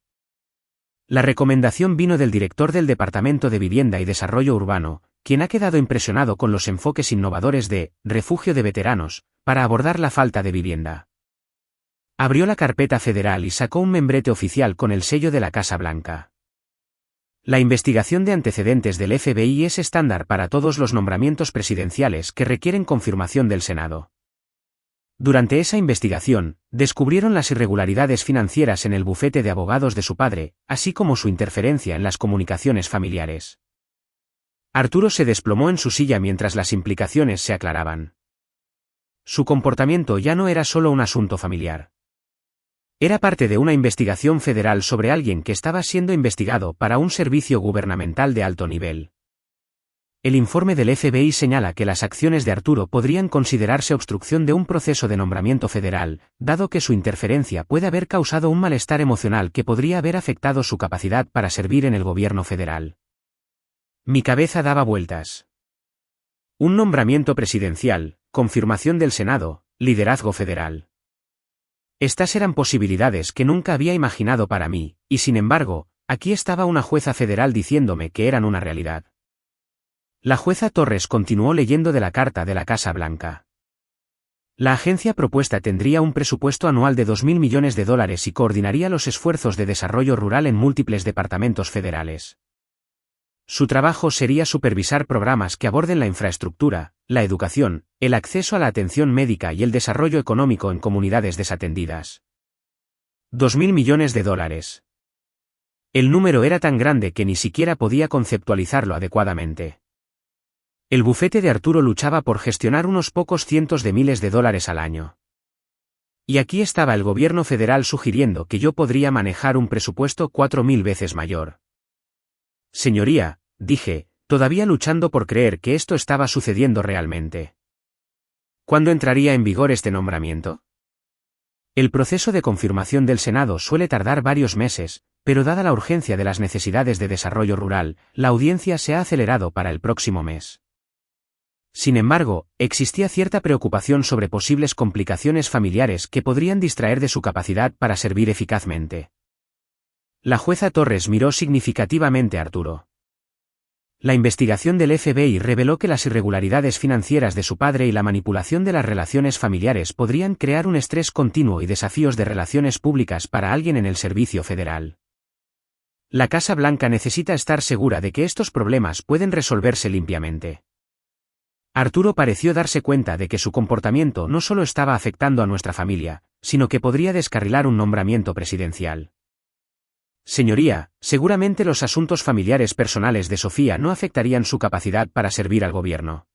La recomendación vino del director del Departamento de Vivienda y Desarrollo Urbano, quien ha quedado impresionado con los enfoques innovadores de Refugio de Veteranos, para abordar la falta de vivienda. Abrió la carpeta federal y sacó un membrete oficial con el sello de la Casa Blanca. La investigación de antecedentes del FBI es estándar para todos los nombramientos presidenciales que requieren confirmación del Senado. Durante esa investigación, descubrieron las irregularidades financieras en el bufete de abogados de su padre, así como su interferencia en las comunicaciones familiares. Arturo se desplomó en su silla mientras las implicaciones se aclaraban. Su comportamiento ya no era solo un asunto familiar. Era parte de una investigación federal sobre alguien que estaba siendo investigado para un servicio gubernamental de alto nivel. El informe del FBI señala que las acciones de Arturo podrían considerarse obstrucción de un proceso de nombramiento federal, dado que su interferencia puede haber causado un malestar emocional que podría haber afectado su capacidad para servir en el gobierno federal. Mi cabeza daba vueltas. Un nombramiento presidencial, confirmación del Senado, liderazgo federal. Estas eran posibilidades que nunca había imaginado para mí, y sin embargo, aquí estaba una jueza federal diciéndome que eran una realidad. La jueza Torres continuó leyendo de la carta de la Casa Blanca. La agencia propuesta tendría un presupuesto anual de 2.000 millones de dólares y coordinaría los esfuerzos de desarrollo rural en múltiples departamentos federales. Su trabajo sería supervisar programas que aborden la infraestructura, la educación, el acceso a la atención médica y el desarrollo económico en comunidades desatendidas. 2.000 millones de dólares. El número era tan grande que ni siquiera podía conceptualizarlo adecuadamente. El bufete de Arturo luchaba por gestionar unos pocos cientos de miles de dólares al año. Y aquí estaba el gobierno federal sugiriendo que yo podría manejar un presupuesto 4.000 veces mayor. Señoría, dije, todavía luchando por creer que esto estaba sucediendo realmente. ¿Cuándo entraría en vigor este nombramiento? El proceso de confirmación del Senado suele tardar varios meses, pero dada la urgencia de las necesidades de desarrollo rural, la audiencia se ha acelerado para el próximo mes. Sin embargo, existía cierta preocupación sobre posibles complicaciones familiares que podrían distraer de su capacidad para servir eficazmente. La jueza Torres miró significativamente a Arturo. La investigación del FBI reveló que las irregularidades financieras de su padre y la manipulación de las relaciones familiares podrían crear un estrés continuo y desafíos de relaciones públicas para alguien en el servicio federal. La Casa Blanca necesita estar segura de que estos problemas pueden resolverse limpiamente. Arturo pareció darse cuenta de que su comportamiento no solo estaba afectando a nuestra familia, sino que podría descarrilar un nombramiento presidencial. Señoría, seguramente los asuntos familiares personales de Sofía no afectarían su capacidad para servir al gobierno.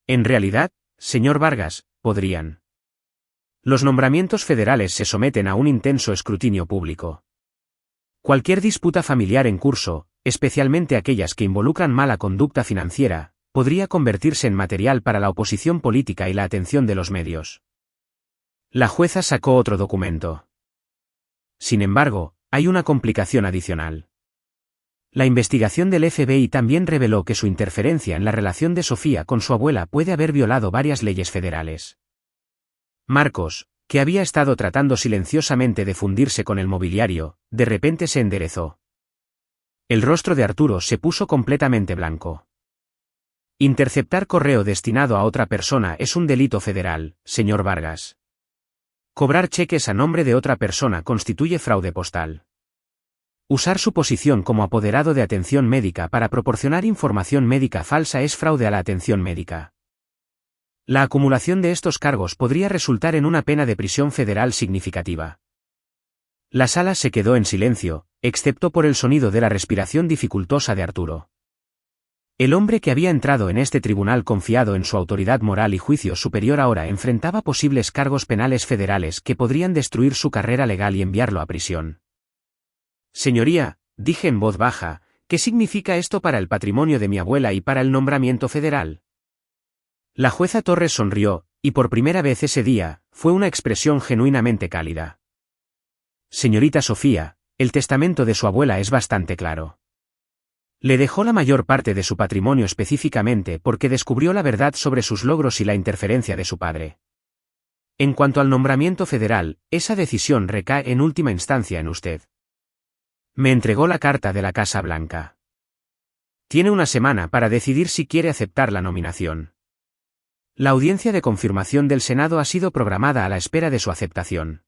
En realidad, señor Vargas, podrían. Los nombramientos federales se someten a un intenso escrutinio público. Cualquier disputa familiar en curso, especialmente aquellas que involucran mala conducta financiera, podría convertirse en material para la oposición política y la atención de los medios. La jueza sacó otro documento. Sin embargo, hay una complicación adicional. La investigación del FBI también reveló que su interferencia en la relación de Sofía con su abuela puede haber violado varias leyes federales. Marcos, que había estado tratando silenciosamente de fundirse con el mobiliario, de repente se enderezó. El rostro de Arturo se puso completamente blanco. Interceptar correo destinado a otra persona es un delito federal, señor Vargas. Cobrar cheques a nombre de otra persona constituye fraude postal. Usar su posición como apoderado de atención médica para proporcionar información médica falsa es fraude a la atención médica. La acumulación de estos cargos podría resultar en una pena de prisión federal significativa. La sala se quedó en silencio, excepto por el sonido de la respiración dificultosa de Arturo. El hombre que había entrado en este tribunal confiado en su autoridad moral y juicio superior ahora enfrentaba posibles cargos penales federales que podrían destruir su carrera legal y enviarlo a prisión. Señoría, dije en voz baja, ¿qué significa esto para el patrimonio de mi abuela y para el nombramiento federal? La jueza Torres sonrió, y por primera vez ese día, fue una expresión genuinamente cálida. Señorita Sofía, el testamento de su abuela es bastante claro. Le dejó la mayor parte de su patrimonio específicamente porque descubrió la verdad sobre sus logros y la interferencia de su padre. En cuanto al nombramiento federal, esa decisión recae en última instancia en usted. Me entregó la carta de la Casa Blanca. Tiene una semana para decidir si quiere aceptar la nominación. La audiencia de confirmación del Senado ha sido programada a la espera de su aceptación.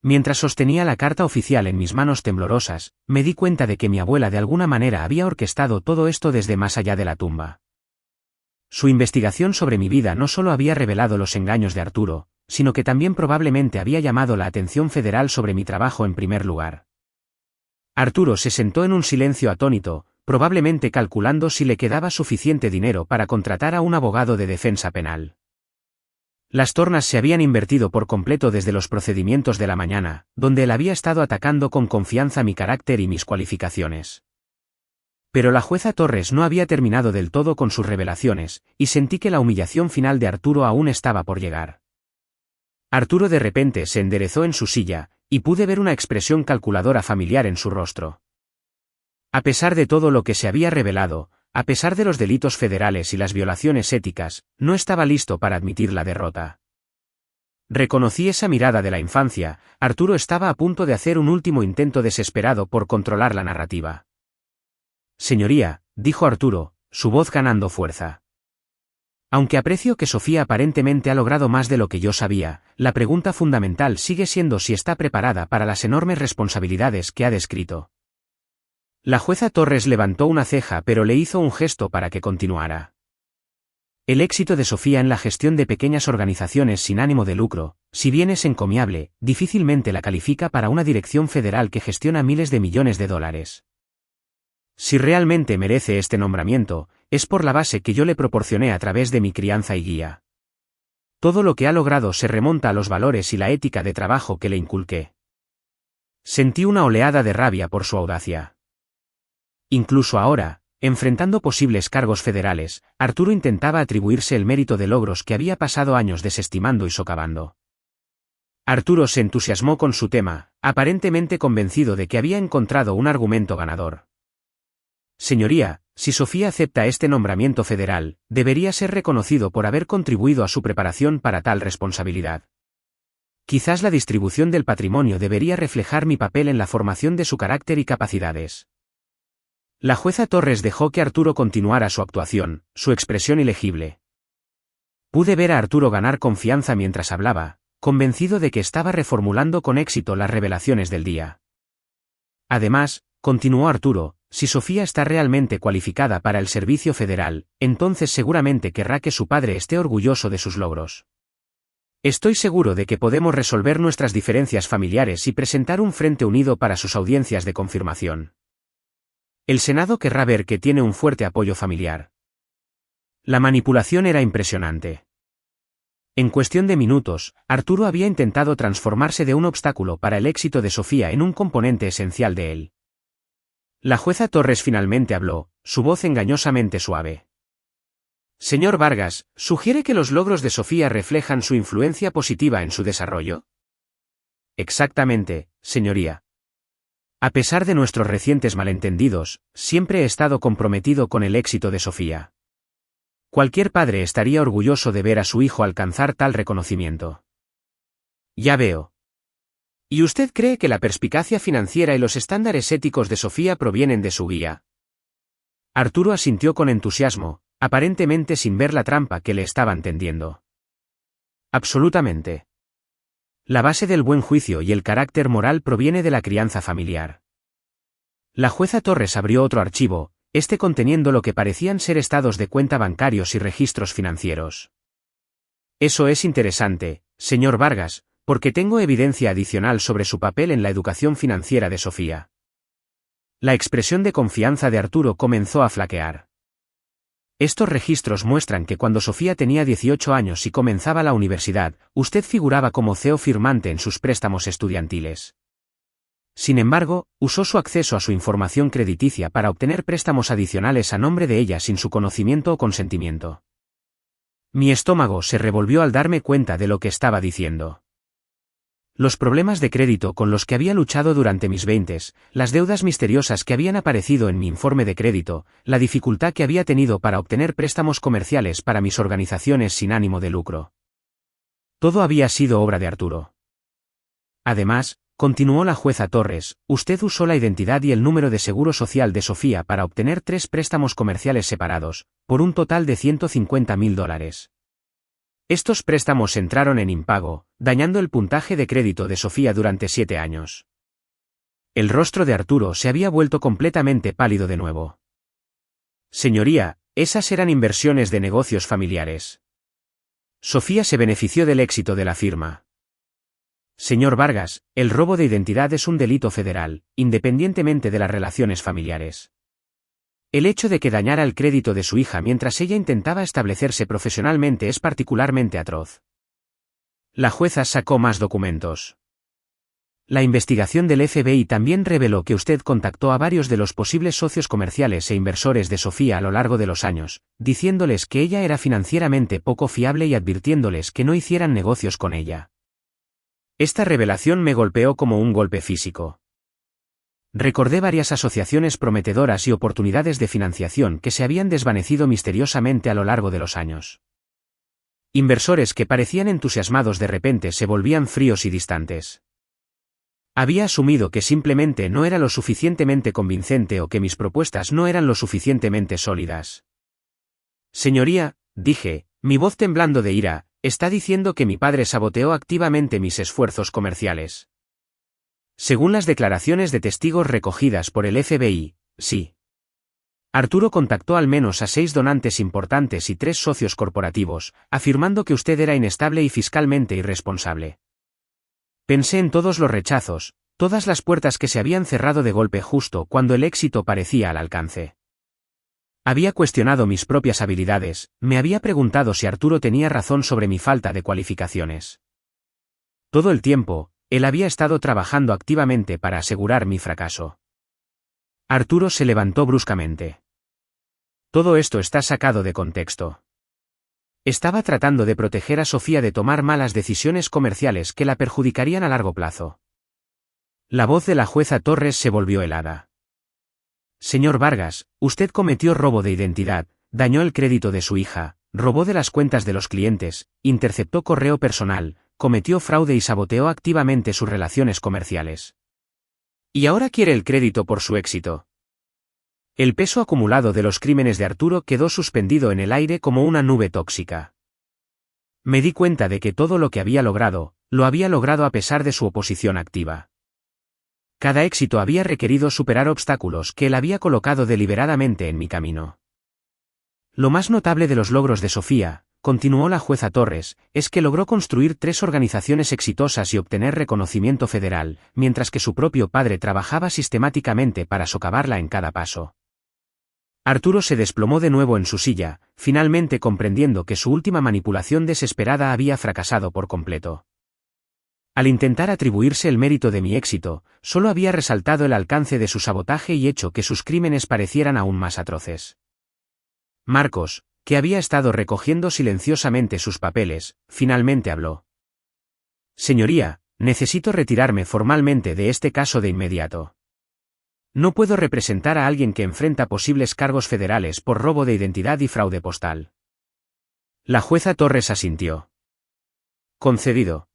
Mientras sostenía la carta oficial en mis manos temblorosas, me di cuenta de que mi abuela de alguna manera había orquestado todo esto desde más allá de la tumba. Su investigación sobre mi vida no solo había revelado los engaños de Arturo, sino que también probablemente había llamado la atención federal sobre mi trabajo en primer lugar. Arturo se sentó en un silencio atónito, probablemente calculando si le quedaba suficiente dinero para contratar a un abogado de defensa penal. Las tornas se habían invertido por completo desde los procedimientos de la mañana, donde él había estado atacando con confianza mi carácter y mis cualificaciones. Pero la jueza Torres no había terminado del todo con sus revelaciones, y sentí que la humillación final de Arturo aún estaba por llegar. Arturo de repente se enderezó en su silla, y pude ver una expresión calculadora familiar en su rostro. A pesar de todo lo que se había revelado, a pesar de los delitos federales y las violaciones éticas, no estaba listo para admitir la derrota. Reconocí esa mirada de la infancia. Arturo estaba a punto de hacer un último intento desesperado por controlar la narrativa. Señoría, dijo Arturo, su voz ganando fuerza. Aunque aprecio que Sofía aparentemente ha logrado más de lo que yo sabía, la pregunta fundamental sigue siendo si está preparada para las enormes responsabilidades que ha descrito. La jueza Torres levantó una ceja pero le hizo un gesto para que continuara. El éxito de Sofía en la gestión de pequeñas organizaciones sin ánimo de lucro, si bien es encomiable, difícilmente la califica para una dirección federal que gestiona miles de millones de dólares. Si realmente merece este nombramiento, es por la base que yo le proporcioné a través de mi crianza y guía. Todo lo que ha logrado se remonta a los valores y la ética de trabajo que le inculqué. Sentí una oleada de rabia por su audacia. Incluso ahora, enfrentando posibles cargos federales, Arturo intentaba atribuirse el mérito de logros que había pasado años desestimando y socavando. Arturo se entusiasmó con su tema, aparentemente convencido de que había encontrado un argumento ganador. Señoría, si Sofía acepta este nombramiento federal, debería ser reconocido por haber contribuido a su preparación para tal responsabilidad. Quizás la distribución del patrimonio debería reflejar mi papel en la formación de su carácter y capacidades. La jueza Torres dejó que Arturo continuara su actuación, su expresión ilegible. Pude ver a Arturo ganar confianza mientras hablaba, convencido de que estaba reformulando con éxito las revelaciones del día. Además, continuó Arturo, si Sofía está realmente cualificada para el servicio federal, entonces seguramente querrá que su padre esté orgulloso de sus logros. Estoy seguro de que podemos resolver nuestras diferencias familiares y presentar un frente unido para sus audiencias de confirmación. El Senado querrá ver que tiene un fuerte apoyo familiar. La manipulación era impresionante. En cuestión de minutos, Arturo había intentado transformarse de un obstáculo para el éxito de Sofía en un componente esencial de él. La jueza Torres finalmente habló, su voz engañosamente suave. Señor Vargas, ¿sugiere que los logros de Sofía reflejan su influencia positiva en su desarrollo? Exactamente, señoría. A pesar de nuestros recientes malentendidos, siempre he estado comprometido con el éxito de Sofía. Cualquier padre estaría orgulloso de ver a su hijo alcanzar tal reconocimiento. Ya veo. ¿Y usted cree que la perspicacia financiera y los estándares éticos de Sofía provienen de su guía? Arturo asintió con entusiasmo, aparentemente sin ver la trampa que le estaban tendiendo. Absolutamente. La base del buen juicio y el carácter moral proviene de la crianza familiar. La jueza Torres abrió otro archivo, este conteniendo lo que parecían ser estados de cuenta bancarios y registros financieros. Eso es interesante, señor Vargas, porque tengo evidencia adicional sobre su papel en la educación financiera de Sofía. La expresión de confianza de Arturo comenzó a flaquear. Estos registros muestran que cuando Sofía tenía 18 años y comenzaba la universidad, usted figuraba como CEO firmante en sus préstamos estudiantiles. Sin embargo, usó su acceso a su información crediticia para obtener préstamos adicionales a nombre de ella sin su conocimiento o consentimiento. Mi estómago se revolvió al darme cuenta de lo que estaba diciendo. Los problemas de crédito con los que había luchado durante mis 20s, las deudas misteriosas que habían aparecido en mi informe de crédito, la dificultad que había tenido para obtener préstamos comerciales para mis organizaciones sin ánimo de lucro. Todo había sido obra de Arturo. Además, continuó la jueza Torres, usted usó la identidad y el número de seguro social de Sofía para obtener 3 préstamos comerciales separados, por un total de $150.000. Estos préstamos entraron en impago, dañando el puntaje de crédito de Sofía durante 7 años. El rostro de Arturo se había vuelto completamente pálido de nuevo. Señoría, esas eran inversiones de negocios familiares. Sofía se benefició del éxito de la firma. Señor Vargas, el robo de identidad es un delito federal, independientemente de las relaciones familiares. El hecho de que dañara el crédito de su hija mientras ella intentaba establecerse profesionalmente es particularmente atroz. La jueza sacó más documentos. La investigación del FBI también reveló que usted contactó a varios de los posibles socios comerciales e inversores de Sofía a lo largo de los años, diciéndoles que ella era financieramente poco fiable y advirtiéndoles que no hicieran negocios con ella. Esta revelación me golpeó como un golpe físico. Recordé varias asociaciones prometedoras y oportunidades de financiación que se habían desvanecido misteriosamente a lo largo de los años. Inversores que parecían entusiasmados de repente se volvían fríos y distantes. Había asumido que simplemente no era lo suficientemente convincente o que mis propuestas no eran lo suficientemente sólidas. Señoría, dije, Mi voz temblando de ira, está diciendo que mi padre saboteó activamente mis esfuerzos comerciales. Según las declaraciones de testigos recogidas por el FBI, sí. Arturo contactó al menos a 6 donantes importantes y 3 socios corporativos, afirmando que usted era inestable y fiscalmente irresponsable. Pensé en todos los rechazos, todas las puertas que se habían cerrado de golpe justo cuando el éxito parecía al alcance. Había cuestionado mis propias habilidades, me había preguntado si Arturo tenía razón sobre mi falta de cualificaciones. Todo el tiempo, él había estado trabajando activamente para asegurar mi fracaso. Arturo se levantó bruscamente. Todo esto está sacado de contexto. Estaba tratando de proteger a Sofía de tomar malas decisiones comerciales que la perjudicarían a largo plazo. La voz de la jueza Torres se volvió helada. Señor Vargas, usted cometió robo de identidad, dañó el crédito de su hija, robó de las cuentas de los clientes, interceptó correo personal, cometió fraude y saboteó activamente sus relaciones comerciales. Y ahora quiere el crédito por su éxito. El peso acumulado de los crímenes de Arturo quedó suspendido en el aire como una nube tóxica. Me di cuenta de que todo lo que había logrado, lo había logrado a pesar de su oposición activa. Cada éxito había requerido superar obstáculos que él había colocado deliberadamente en mi camino. Lo más notable de los logros de Sofía, continuó la jueza Torres, es que logró construir 3 organizaciones exitosas y obtener reconocimiento federal, mientras que su propio padre trabajaba sistemáticamente para socavarla en cada paso. Arturo se desplomó de nuevo en su silla, finalmente comprendiendo que su última manipulación desesperada había fracasado por completo. Al intentar atribuirse el mérito de mi éxito, solo había resaltado el alcance de su sabotaje y hecho que sus crímenes parecieran aún más atroces. Marcos, que había estado recogiendo silenciosamente sus papeles, finalmente habló. Señoría, necesito retirarme formalmente de este caso de inmediato. No puedo representar a alguien que enfrenta posibles cargos federales por robo de identidad y fraude postal. La jueza Torres asintió. Concedido.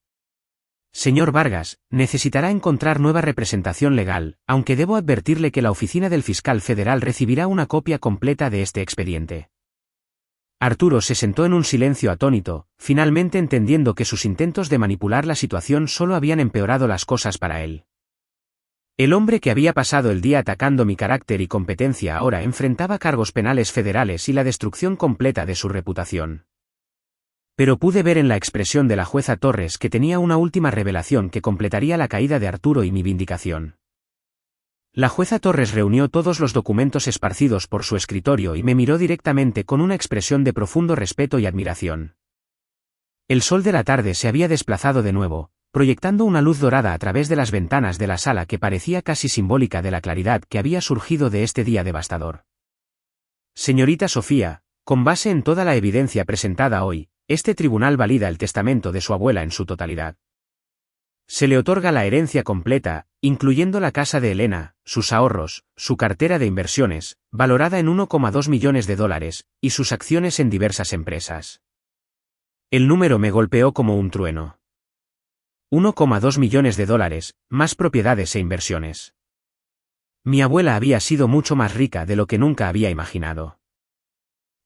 Señor Vargas, necesitará encontrar nueva representación legal, aunque debo advertirle que la oficina del fiscal federal recibirá una copia completa de este expediente. Arturo se sentó en un silencio atónito, finalmente entendiendo que sus intentos de manipular la situación solo habían empeorado las cosas para él. El hombre que había pasado el día atacando mi carácter y competencia ahora enfrentaba cargos penales federales y la destrucción completa de su reputación. Pero pude ver en la expresión de la jueza Torres que tenía una última revelación que completaría la caída de Arturo y mi vindicación. La jueza Torres reunió todos los documentos esparcidos por su escritorio y me miró directamente con una expresión de profundo respeto y admiración. El sol de la tarde se había desplazado de nuevo, proyectando una luz dorada a través de las ventanas de la sala que parecía casi simbólica de la claridad que había surgido de este día devastador. Señorita Sofía, con base en toda la evidencia presentada hoy, este tribunal valida el testamento de su abuela en su totalidad. Se le otorga la herencia completa, incluyendo la casa de Elena, sus ahorros, su cartera de inversiones, valorada en $1,2 millones, y sus acciones en diversas empresas. El número me golpeó como un trueno. $1,2 millones, más propiedades e inversiones. Mi abuela había sido mucho más rica de lo que nunca había imaginado.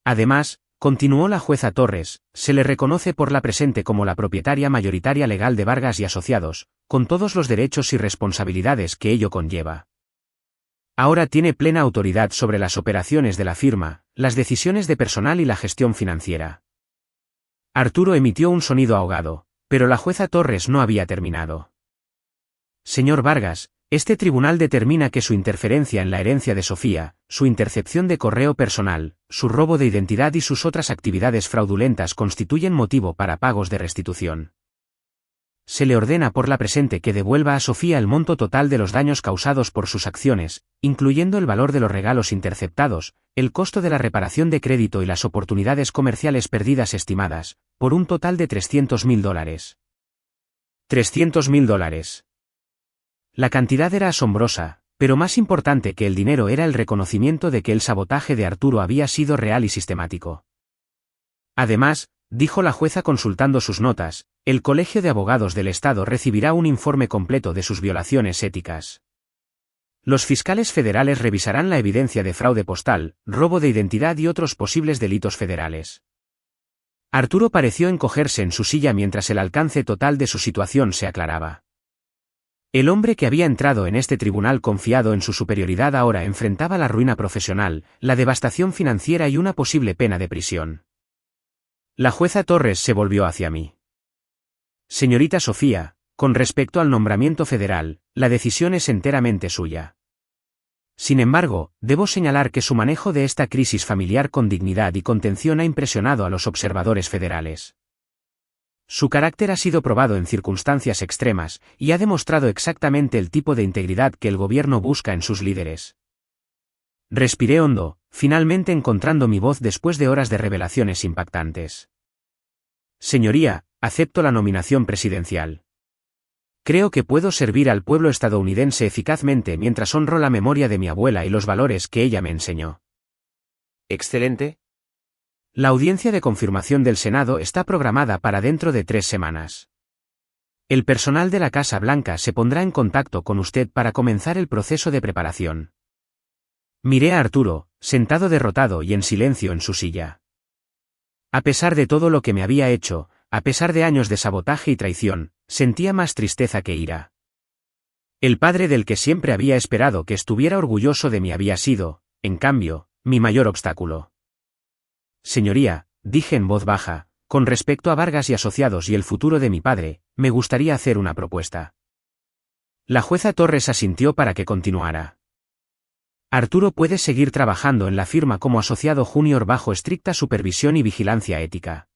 Además, continuó la jueza Torres, se le reconoce por la presente como la propietaria mayoritaria legal de Vargas y Asociados, con todos los derechos y responsabilidades que ello conlleva. Ahora tiene plena autoridad sobre las operaciones de la firma, las decisiones de personal y la gestión financiera. Arturo emitió un sonido ahogado, pero la jueza Torres no había terminado. Señor Vargas, este tribunal determina que su interferencia en la herencia de Sofía, su intercepción de correo personal, su robo de identidad y sus otras actividades fraudulentas constituyen motivo para pagos de restitución. Se le ordena por la presente que devuelva a Sofía el monto total de los daños causados por sus acciones, incluyendo el valor de los regalos interceptados, el costo de la reparación de crédito y las oportunidades comerciales perdidas estimadas, por un total de $300.000. $300.000. La cantidad era asombrosa, pero más importante que el dinero era el reconocimiento de que el sabotaje de Arturo había sido real y sistemático. Además, dijo la jueza consultando sus notas, el Colegio de Abogados del Estado recibirá un informe completo de sus violaciones éticas. Los fiscales federales revisarán la evidencia de fraude postal, robo de identidad y otros posibles delitos federales. Arturo pareció encogerse en su silla mientras el alcance total de su situación se aclaraba. El hombre que había entrado en este tribunal confiado en su superioridad ahora enfrentaba la ruina profesional, la devastación financiera y una posible pena de prisión. La jueza Torres se volvió hacia mí. Señorita Sofía, con respecto al nombramiento federal, la decisión es enteramente suya. Sin embargo, debo señalar que su manejo de esta crisis familiar con dignidad y contención ha impresionado a los observadores federales. Su carácter ha sido probado en circunstancias extremas, y ha demostrado exactamente el tipo de integridad que el gobierno busca en sus líderes. Respiré hondo, finalmente encontrando mi voz después de horas de revelaciones impactantes. Señoría, acepto la nominación presidencial. Creo que puedo servir al pueblo estadounidense eficazmente mientras honro la memoria de mi abuela y los valores que ella me enseñó. Excelente. La audiencia de confirmación del Senado está programada para dentro de 3 semanas. El personal de la Casa Blanca se pondrá en contacto con usted para comenzar el proceso de preparación. Miré a Arturo, sentado derrotado y en silencio en su silla. A pesar de todo lo que me había hecho, a pesar de años de sabotaje y traición, sentía más tristeza que ira. El padre del que siempre había esperado que estuviera orgulloso de mí había sido, en cambio, mi mayor obstáculo. Señoría, dije en voz baja, con respecto a Vargas y Asociados y el futuro de mi padre, me gustaría hacer una propuesta. La jueza Torres asintió para que continuara. Arturo puede seguir trabajando en la firma como asociado junior bajo estricta supervisión y vigilancia ética.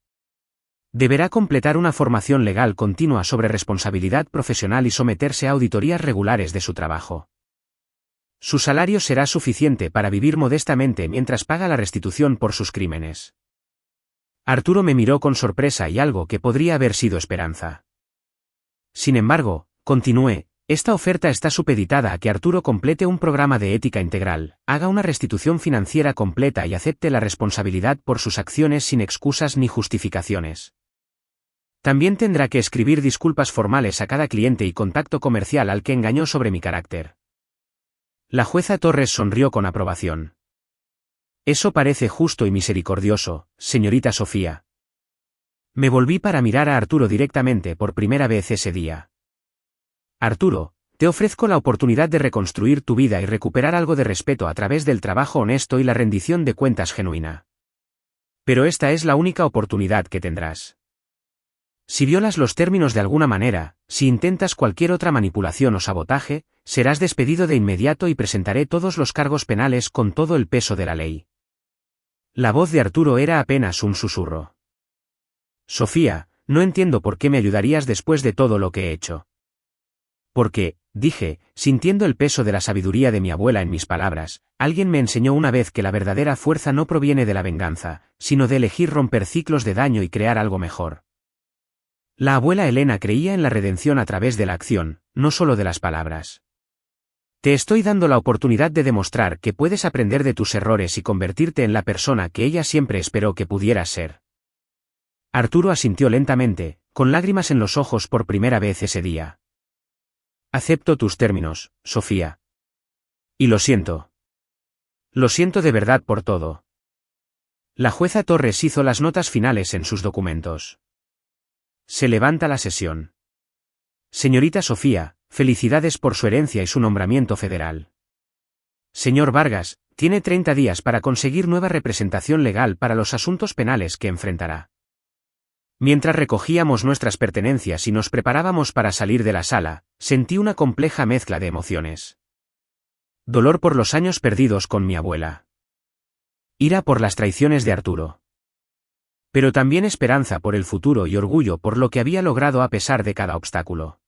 Deberá completar una formación legal continua sobre responsabilidad profesional y someterse a auditorías regulares de su trabajo. Su salario será suficiente para vivir modestamente mientras paga la restitución por sus crímenes. Arturo me miró con sorpresa y algo que podría haber sido esperanza. Sin embargo, continué, esta oferta está supeditada a que Arturo complete un programa de ética integral, haga una restitución financiera completa y acepte la responsabilidad por sus acciones sin excusas ni justificaciones. También tendrá que escribir disculpas formales a cada cliente y contacto comercial al que engañó sobre mi carácter. La jueza Torres sonrió con aprobación. Eso parece justo y misericordioso, señorita Sofía. Me volví para mirar a Arturo directamente por primera vez ese día. Arturo, te ofrezco la oportunidad de reconstruir tu vida y recuperar algo de respeto a través del trabajo honesto y la rendición de cuentas genuina. Pero esta es la única oportunidad que tendrás. Si violas los términos de alguna manera, si intentas cualquier otra manipulación o sabotaje, serás despedido de inmediato y presentaré todos los cargos penales con todo el peso de la ley. La voz de Arturo era apenas un susurro. Sofía, no entiendo por qué me ayudarías después de todo lo que he hecho. Porque, dije, sintiendo el peso de la sabiduría de mi abuela en mis palabras, alguien me enseñó una vez que la verdadera fuerza no proviene de la venganza, sino de elegir romper ciclos de daño y crear algo mejor. La abuela Elena creía en la redención a través de la acción, no solo de las palabras. Te estoy dando la oportunidad de demostrar que puedes aprender de tus errores y convertirte en la persona que ella siempre esperó que pudieras ser. Arturo asintió lentamente, con lágrimas en los ojos por primera vez ese día. Acepto tus términos, Sofía. Y lo siento. Lo siento de verdad por todo. La jueza Torres hizo las notas finales en sus documentos. Se levanta la sesión. Señorita Sofía, felicidades por su herencia y su nombramiento federal. Señor Vargas, tiene 30 días para conseguir nueva representación legal para los asuntos penales que enfrentará. Mientras recogíamos nuestras pertenencias y nos preparábamos para salir de la sala, sentí una compleja mezcla de emociones. Dolor por los años perdidos con mi abuela. Ira por las traiciones de Arturo. Pero también esperanza por el futuro y orgullo por lo que había logrado a pesar de cada obstáculo.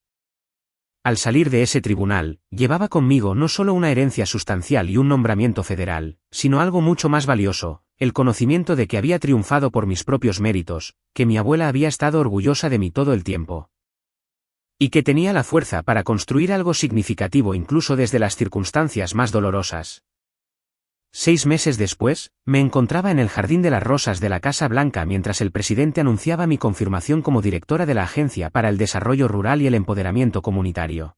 Al salir de ese tribunal, llevaba conmigo no solo una herencia sustancial y un nombramiento federal, sino algo mucho más valioso, el conocimiento de que había triunfado por mis propios méritos, que mi abuela había estado orgullosa de mí todo el tiempo. Y que tenía la fuerza para construir algo significativo incluso desde las circunstancias más dolorosas. 6 meses después, me encontraba en el Jardín de las Rosas de la Casa Blanca mientras el presidente anunciaba mi confirmación como directora de la Agencia para el Desarrollo Rural y el Empoderamiento Comunitario.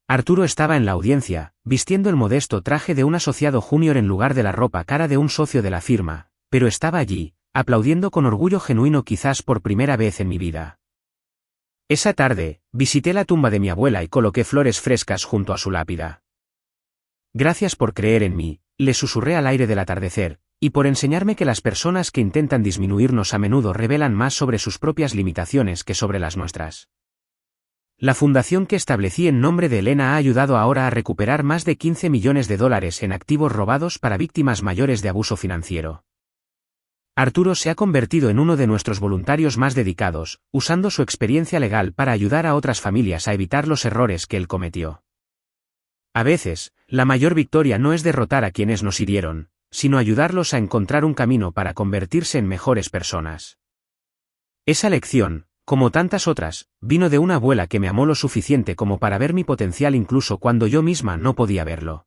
Arturo estaba en la audiencia, vistiendo el modesto traje de un asociado junior en lugar de la ropa cara de un socio de la firma, pero estaba allí, aplaudiendo con orgullo genuino quizás por primera vez en mi vida. Esa tarde, visité la tumba de mi abuela y coloqué flores frescas junto a su lápida. Gracias por creer en mí, le susurré al aire del atardecer, y por enseñarme que las personas que intentan disminuirnos a menudo revelan más sobre sus propias limitaciones que sobre las nuestras. La fundación que establecí en nombre de Elena ha ayudado ahora a recuperar más de 15 millones de dólares en activos robados para víctimas mayores de abuso financiero. Arturo se ha convertido en uno de nuestros voluntarios más dedicados, usando su experiencia legal para ayudar a otras familias a evitar los errores que él cometió. A veces, la mayor victoria no es derrotar a quienes nos hirieron, sino ayudarlos a encontrar un camino para convertirse en mejores personas. Esa lección, como tantas otras, vino de una abuela que me amó lo suficiente como para ver mi potencial incluso cuando yo misma no podía verlo.